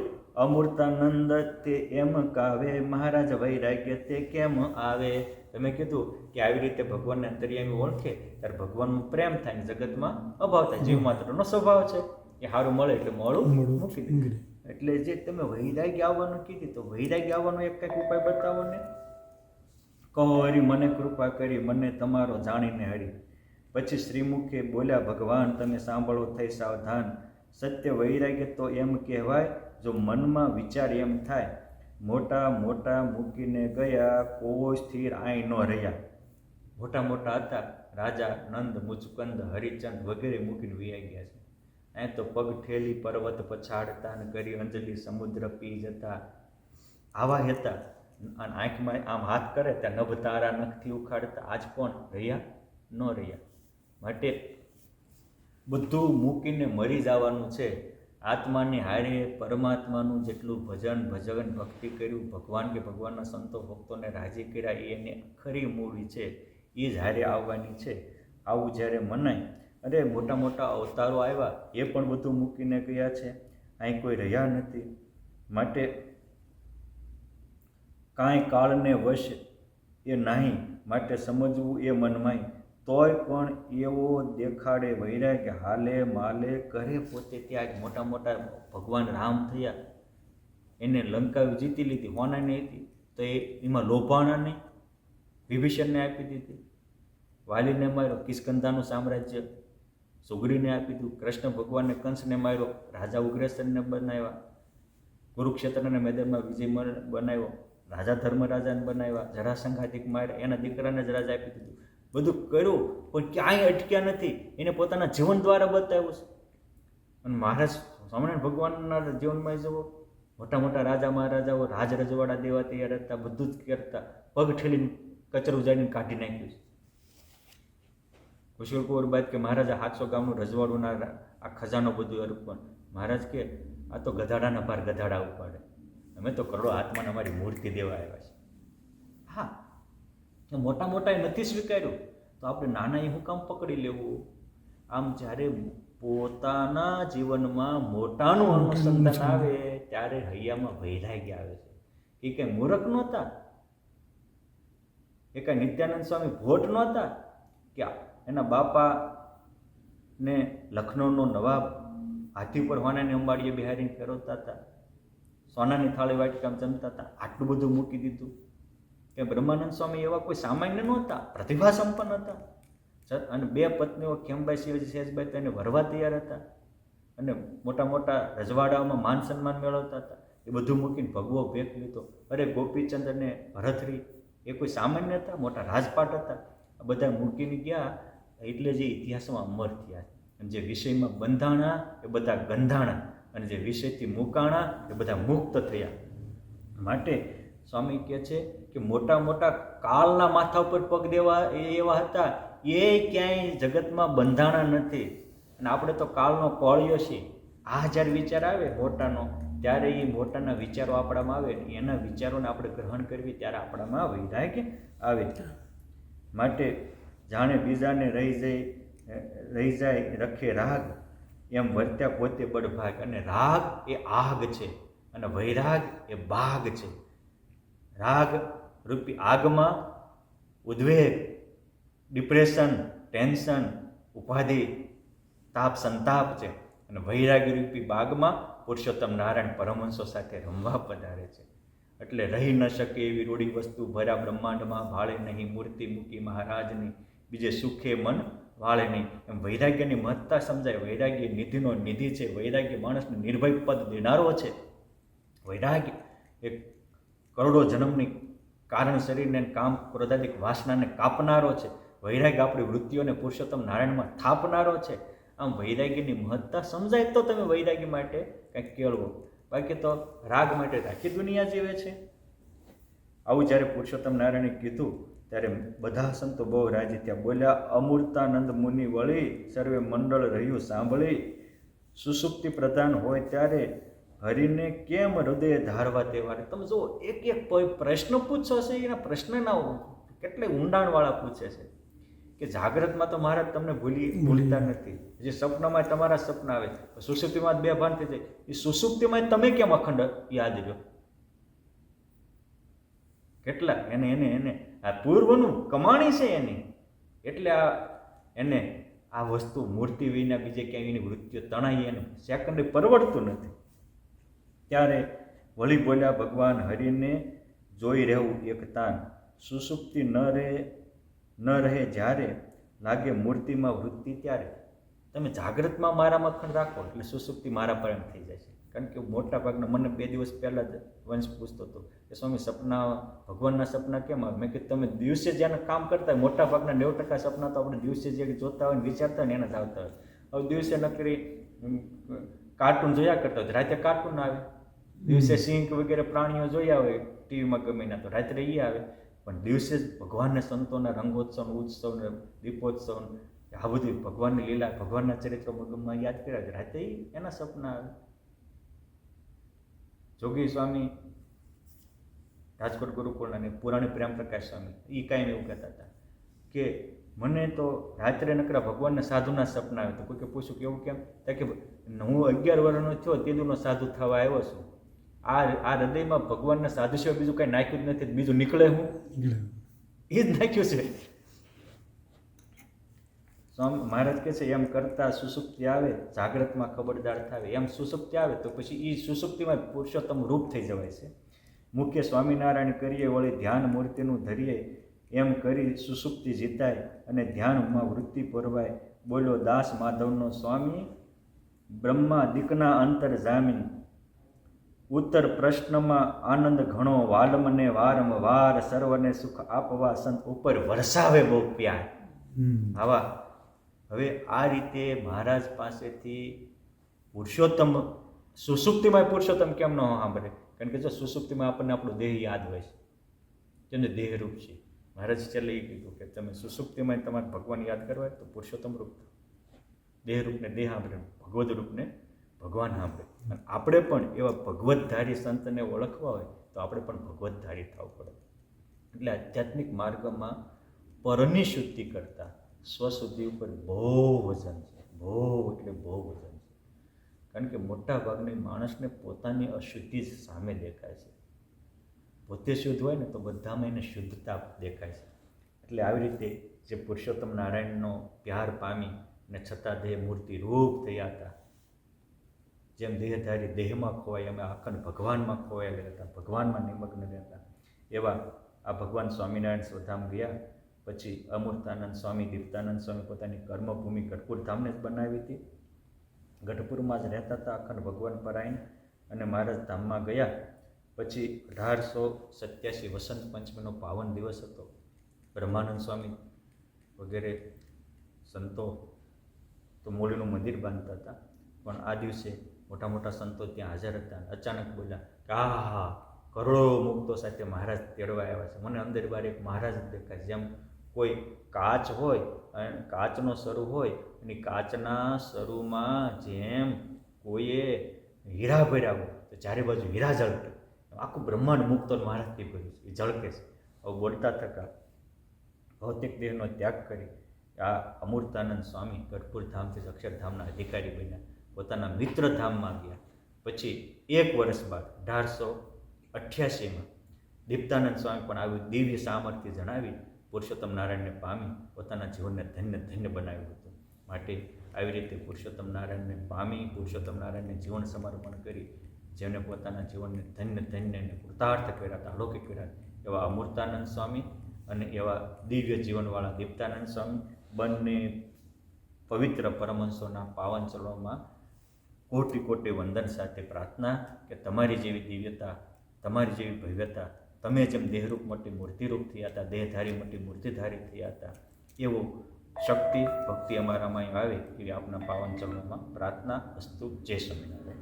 [SPEAKER 1] અમૃતાનંદ તે એમ કાવે મહારાજ વૈરાગ્ય તે કેમ આવે. તમે કીધું કે આવી રીતે ભગવાનને અંતર્યામી ઓળખે ત્યારે ભગવાનનો પ્રેમ થાય, જગતમાં અભાવ થાય. જીવ માત્રનો સ્વભાવ છે એ સારું મળે એટલે મોડું મૂકી દે. એટલે જે તમે વૈરાગ્ય આવવાનું કીધી તો વૈરાગ્ય આવવાનો એક કંઈક ઉપાય બતાવો ને. કહો હરી મને કૃપા કરી મને તમારો જાણીને હરી. પછી શ્રીમુખે બોલ્યા ભગવાન તમે સાંભળો થઈ સાવધાન. સત્ય વૈરાગ્ય તો એમ કહેવાય જો મનમાં વિચાર એમ થાય મોટા મોટા મૂકીને ગયા કોઈ સ્થિર આઈ ન રહ્યા. મોટા મોટા હતા રાજા નંદ મુચકંદ હરિચંદ વગેરે મૂકીને વિયાઈ ગયા છે. અહીં તો પગ ઠેલી પર્વત પછાડતા ને કરી અંજલિ સમુદ્ર પી જતા આવા હતા. અને આંખમાં આમ હાથ કરે ત્યાં નભ તારા નખથી ઉખાડતા. આજ કોણ રહ્યા ન રહ્યા. માટે બધું મૂકીને મરી જવાનું છે. આત્માની હારે પરમાત્માનું જેટલું ભજન ભક્તિ કર્યું, ભગવાન કે ભગવાનના સંતો ભક્તોને રાજી કર્યા એની ખરી મૂડી છે, એ જ હારે આવવાની છે. આવું જ્યારે મનાય અરે મોટા મોટા અવતારો આવ્યા એ પણ બધું મૂકીને ગયા છે. અહીં કોઈ રહ્યા નથી. માટે કાંઈ કાળને વશ એ નહીં. માટે સમજવું એ મનમાંય તોય પણ એવો દેખાડે વૈરાગ્ય હાલે માલે કરે પોતે ત્યાં જ. મોટા મોટા ભગવાન રામ થયા એને લંકા જીતી લીધી, હોનાની હતી તો એમાં લોભાણા નહીં, વિભીષણને આપી દીધી. વાલીને માર્યો, કિષ્કંધાનું સામ્રાજ્ય સુગ્રીને આપી દીધું. કૃષ્ણ ભગવાનને કંસને માર્યો, રાજા ઉગ્રેસરને બનાવ્યા. કુરુક્ષેત્રના મેદાનમાં વિજય બનાવ્યો, રાજા ધર્મરાજાને બનાવ્યા. જરાસંઘાધિક માર્યા, એના દીકરાને જ રાજા આપી દીધું. બધું કર્યું પણ ક્યાંય અટક્યા નથી. એને પોતાના જીવન દ્વારા બતાવ્યું છે. અને મહારાજ સ્વામિનારાયણ ભગવાનના જીવનમાં જુઓ મોટા મોટા રાજા મહારાજાઓ રાજ રજવાડા દેવા તૈયાર હતા, બધું જ કરતા. પગ ઠેલીને કચરું જાણીને કાઢી નાખ્યું છે. કુશળ બાદ કે મહારાજા 700 ગામનું રજવાડું આ ખજાનો બધું અર્પણ. મહારાજ કે આ તો ગધાડાના ભાર ગધાડા ઉપાડે. અમે તો કરોડો આત્માને અમારી મૂર્તિ દેવા આવ્યા છે. હા, મોટા મોટાએ નથી સ્વીકાર્યું તો આપણે નાના એ હું કામ પકડી લેવું. આમ જ્યારે પોતાના જીવનમાં મોટાનું અનુસંધાન આવે ત્યારે હૈયામાં વૈરાગ્ય આવે છે. એ કંઈ મૂર્ખ નહોતા, એ કાંઈ નિત્યાનંદ સ્વામી ભોટ નહોતા કે એના બાપા ને લખનૌનો નવાબ હાથી ઉપર હોનાની અંબાડીએ બિહારીને ફેરવતા હતા, સોનાની થાળી વાટકામાં જમતા હતા, આટલું બધું મૂકી દીધું. કે બ્રહ્માનંદ સ્વામી એવા કોઈ સામાન્ય નહોતા, પ્રતિભા સંપન્ન હતા. અને 2 પત્નીઓ ખેમબાઈ શિવાજી સહેજબાઈ તો એને વરવા તૈયાર હતા, અને મોટા મોટા રજવાડાઓમાં માન સન્માન મેળવતા હતા. એ બધું મૂકીને ભગવો ભેખ લીધો. અરે ગોપીચંદ અને ભરતરી એ કોઈ સામાન્ય હતા, મોટા રાજપાટ હતા. આ બધા મૂકીને ગયા એટલે જે ઇતિહાસમાં અમર થયા. અને જે વિષયમાં બંધાણા એ બધા ગંધાણા, અને જે વિષયથી મુકાણા એ બધા મુક્ત થયા. માટે સ્વામી કહે છે કે મોટા મોટા કાળના માથા ઉપર પગ દેવા એ એવા હતા, એ ક્યાંય જગતમાં બંધાણા નથી. અને આપણે તો કાળનો કોળિયો છીએ. આ જ્યારે વિચાર આવે મોટાનો, ત્યારે એ મોટાના વિચારો આપણામાં આવે, એના વિચારોને આપણે ગ્રહણ કરવી, ત્યારે આપણામાં વૈરાગ્ય આવે. માટે જાણે બીજાને રહી જાય રખે રાગ, એમ વર્ત્યા પોતે બળભાગ. અને રાગ એ આગ છે, અને વૈરાગ એ બાગ છે. રાગ રૂપી આગમાં ઉદ્વેગ, ડિપ્રેશન, ટેન્શન, ઉપાધિ, તાપ, સંતાપ છે. અને વૈરાગી રૂપી બાગમાં પુરુષોત્તમ નારાયણ પરમહંસો સાથે રમવા પધારે છે. એટલે રહી ન શકે એવી રૂડી વસ્તુ ભર્યા બ્રહ્માંડમાં, ભાળે નહીં મૂર્તિ મૂકી મહારાજની, બીજે સુખે મન વાળે નહીં. એમ વૈરાગ્યની મહત્તા સમજાય. વૈરાગ્ય નિધિનો નિધિ છે. વૈરાગ્ય માણસને નિર્ભય પદ દેનારો છે. વૈરાગ્ય એક કરોડો જન્મની કારણ શરીરને કામ ક્રોધાદિક વાસનાને કાપનારો છે. વૈરાગ્ય આપણી વૃત્તિઓને પુરુષોત્તમ નારાયણમાં થાપનારો છે. આમ વૈરાગ્યની મહત્તા સમજાય તો તમે વૈરાગ્ય માટે કંઈક કેળવો. બાકી તો રાગ માટે આખી દુનિયા જીવે છે. આવું જ્યારે પુરુષોત્તમ નારાયણે કીધું ત્યારે બધા સંતો બહુ રાજી થયા. બોલ્યા, અમૂર્તાનંદ મુનિ વળી સર્વે મંડળ રહ્યું સાંભળી, સુસુપ્તિ પ્રધાન હોય ત્યારે હરિને કેમ હૃદય ધારવા તહેવારે. તમે જો એક એક પ્રશ્ન પૂછો છે, એના પ્રશ્નના કેટલાય ઊંડાણવાળા પૂછે છે. કે જાગ્રતમાં તો મહારાજ તમને ભૂલતા નથી, જે સપનામાં તમારા સપના આવે છે, સુષુપ્તિમાં 2 ભાન થઈ જાય. એ સુષુપ્તિમાં તમે કેમ અખંડ યાદ રહ્યો? કેટલા એને એને એને આ પૂર્વનું કમાણી છે એની. એટલે એને આ વસ્તુ મૂર્તિ વિના બીજે ક્યાંય એની વૃત્તિઓ તણાઈ એને સેકન્ડે પરવડતું નથી. ત્યારે વળી બોલ્યા, ભગવાન હરિને જોઈ રહેવું એક તાન, સુષુપ્તિ ન રહે જ્યારે લાગે મૂર્તિમાં વૃત્તિ ત્યારે. તમે જાગ્રતમાં મારામાં અખંડ રાખો એટલે સુષુપ્તિ મારા પરમ થઈ જાય છે. કારણ કે મોટા ભાગના, મને 2 દિવસ પહેલાં જ વંશ પૂછતો હતો કે સ્વામી સપના, ભગવાનના સપના કેમ આવે? મેં કીધું તમે દિવસે જેને કામ કરતા હોય, મોટા ભાગના 90% સપના તો આપણે દિવસે જે જોતા હોય ને વિચારતા હોય ને એના જ આવતા હોય. હવે દિવસે નકરી કાર્ટૂન જોયા કરતા હોય, રાતે કાર્ટૂન આવે. દિવસે સિંહ વગેરે પ્રાણીઓ જોયા હોય ટીવીમાં ગમે ના, તો રાત્રે એ આવે. પણ દિવસે જ ભગવાનના સંતોના રંગોત્સવ, ઉત્સવ, દીપોત્સવ, આ બધી ભગવાનની લીલા, ભગવાનના ચરિત્રો મગજમાં યાદ કર્યા છે, રાતે એના સપના આવે. જોગી સ્વામી રાજકોટ ગુરુકુળના ને પુરાણી પ્રેમ પ્રકાશ સ્વામી એ કાંઈ એવું કહેતા હતા કે મને તો રાત્રે નકરા ભગવાનના સાધુના સપના આવે. તો કોઈ કે પૂછ્યું કે એવું કેમ? કે હું 11 વર્ષનો થયો તેદુનો સાધુ થવા આવ્યો છું. આ હૃદયમાં ભગવાનના સાધુ સિવાય બીજું કાંઈ નાખ્યું જ નથી. બીજું નીકળે હું એ જ નાખ્યું છે. સ્વામી મહારાજ કહે છે એમ કરતા સુસુપ્તિ આવે, જાગ્રતમાં ખબરદાર થાવે. એમ સુસુપ્તિ આવે તો પછી એ સુસુપ્તિમાં પુરુષોત્તમ રૂપ થઈ જવાય છે. મુખ્ય સ્વામિનારાયણ કરીએ વળી ધ્યાન મૂર્તિનું ધરીએ, એમ કરી સુસુપ્તિ જીતાય અને ધ્યાનમાં વૃત્તિ પરવાય. બોલ્યો દાસ માધવનો સ્વામી, બ્રહ્મા દીકના અંતર જામીન. ઉત્તર પ્રશ્નમાં આનંદ ઘણો, વાલમને વારંવાર સર્વને સુખ આપવા સંત ઉપર વરસાવે બહુ પ્યાર. આવા હવે આ રીતે મહારાજ પાસેથી પુરુષોત્તમ, સુસુપ્તિમાં પુરુષોત્તમ કેમ ન સાંભળે? કારણ કે જો સુસુપ્તિમાં આપણને આપણો દેહ યાદ હોય છે, જેને દેહરૂપ છે. મહારાજ છેલ્લે એ કીધું કે તમે સુસુપ્તિમાં તમારે ભગવાન યાદ કરવા તો પુરુષોત્તમ રૂપ, દેહરૂપને દેહ સાંભળે, ભગવદ રૂપને ભગવાન સાંભળે. અને આપણે પણ એવા ભગવતધારી સંતને ઓળખવા હોય તો આપણે પણ ભગવતધારી થવું પડે. એટલે આધ્યાત્મિક માર્ગમાં પરની શુદ્ધિ કરતાં સ્વશુદ્ધિ ઉપર બહુ વજન છે, બહુ એટલે બહુ વજન છે. કારણ કે મોટા ભાગની માણસને પોતાની અશુદ્ધિ જ સામે દેખાય છે. પોતે શુદ્ધ હોય ને તો બધામાં એને શુદ્ધતા દેખાય છે. એટલે આવી રીતે જે પુરુષોત્તમ નારાયણનો પ્યાર પામી ને છતાં દેહ મૂર્તિ રૂપ થયા હતા. જેમ દેહધારી દેહમાં ખોવાય અમે અખંડ ભગવાનમાં ખોવાયેલા હતા, ભગવાનમાં નિમગ્ન રહેતા. એવા આ ભગવાન સ્વામિનારાયણ સ્વધામ ગયા. પછી અમૃતાનંદ સ્વામી, દીપ્તાનંદ સ્વામી પોતાની કર્મભૂમિ ગઢપુર ધામને જ બનાવી હતી. ગઢપુરમાં જ રહેતા હતા અખંડ ભગવાન પરાયણ. અને મહારાજ ધામમાં ગયા પછી 1887 વસંત પંચમીનો પાવન દિવસ હતો. બ્રહ્માનંદ સ્વામી વગેરે સંતો તો મોડીનું મંદિર બાંધતા હતા, પણ આ દિવસે મોટા મોટા સંતો ત્યાં હાજર હતા. અચાનક બોલ્યા કે આહા, કરોડો મુક્તો સાથે મહારાજ તેડવા આવ્યા છે. મને અંદર બાર એક મહારાજ દેખાય, જેમ કોઈ કાચ હોય અને કાચનો સરૂ હોય અને કાચના સરૂમાં જેમ કોઈએ હીરા ભર્યા હોય તો ચારે બાજુ હીરા ઝળકે, આખું બ્રહ્માંડ મુક્તો મહારાજથી ભર્યું છે, એ ઝળકે છે. હવે બોલતા થતા ભૌતિક દેહનો ત્યાગ કરી આ અમૃતાનંદ સ્વામી ગઢપુર ધામથી જ અક્ષરધામના અધિકારી બન્યા, પોતાના મિત્ર ધામમાં ગયા. પછી 1 વર્ષ બાદ 1888માં દીપ્તાનંદ સ્વામી પણ આવ્યું, દિવ્ય સામર્થ્ય જણાવી પુરુષોત્તમ નારાયણને પામી પોતાના જીવનને ધન્ય ધન્ય બનાવ્યું હતું. માટે આવી રીતે પુરુષોત્તમ નારાયણને પામી, પુરુષોત્તમ નારાયણને જીવન સમર્પણ કરી જેમને પોતાના જીવનને ધન્ય ધન્ય અને કૃતાર્થ કર્યા હતા, અલૌકિક કર્યા એવા અમૃતાનંદ સ્વામી અને એવા દિવ્ય જીવનવાળા દીપ્તાનંદ સ્વામી બંને પવિત્ર પરમહંસોના પાવન ચરણોમાં કોટી કોટી વંદન સાથે પ્રાર્થના કે તમારી જેવી દિવ્યતા, તમારી જેવી ભવ્યતા, તમે જેમ દેહરૂપ મોટી મૂર્તિરૂપ થયા હતા, દેહધારી મોટી મૂર્તિધારી થયા હતા, એવો શક્તિ ભક્તિ અમારામાં આવે એવી આપના પાવન ચરણોમાં પ્રાર્થના. અસ્તુ. જય સ્વામિનારાયણ.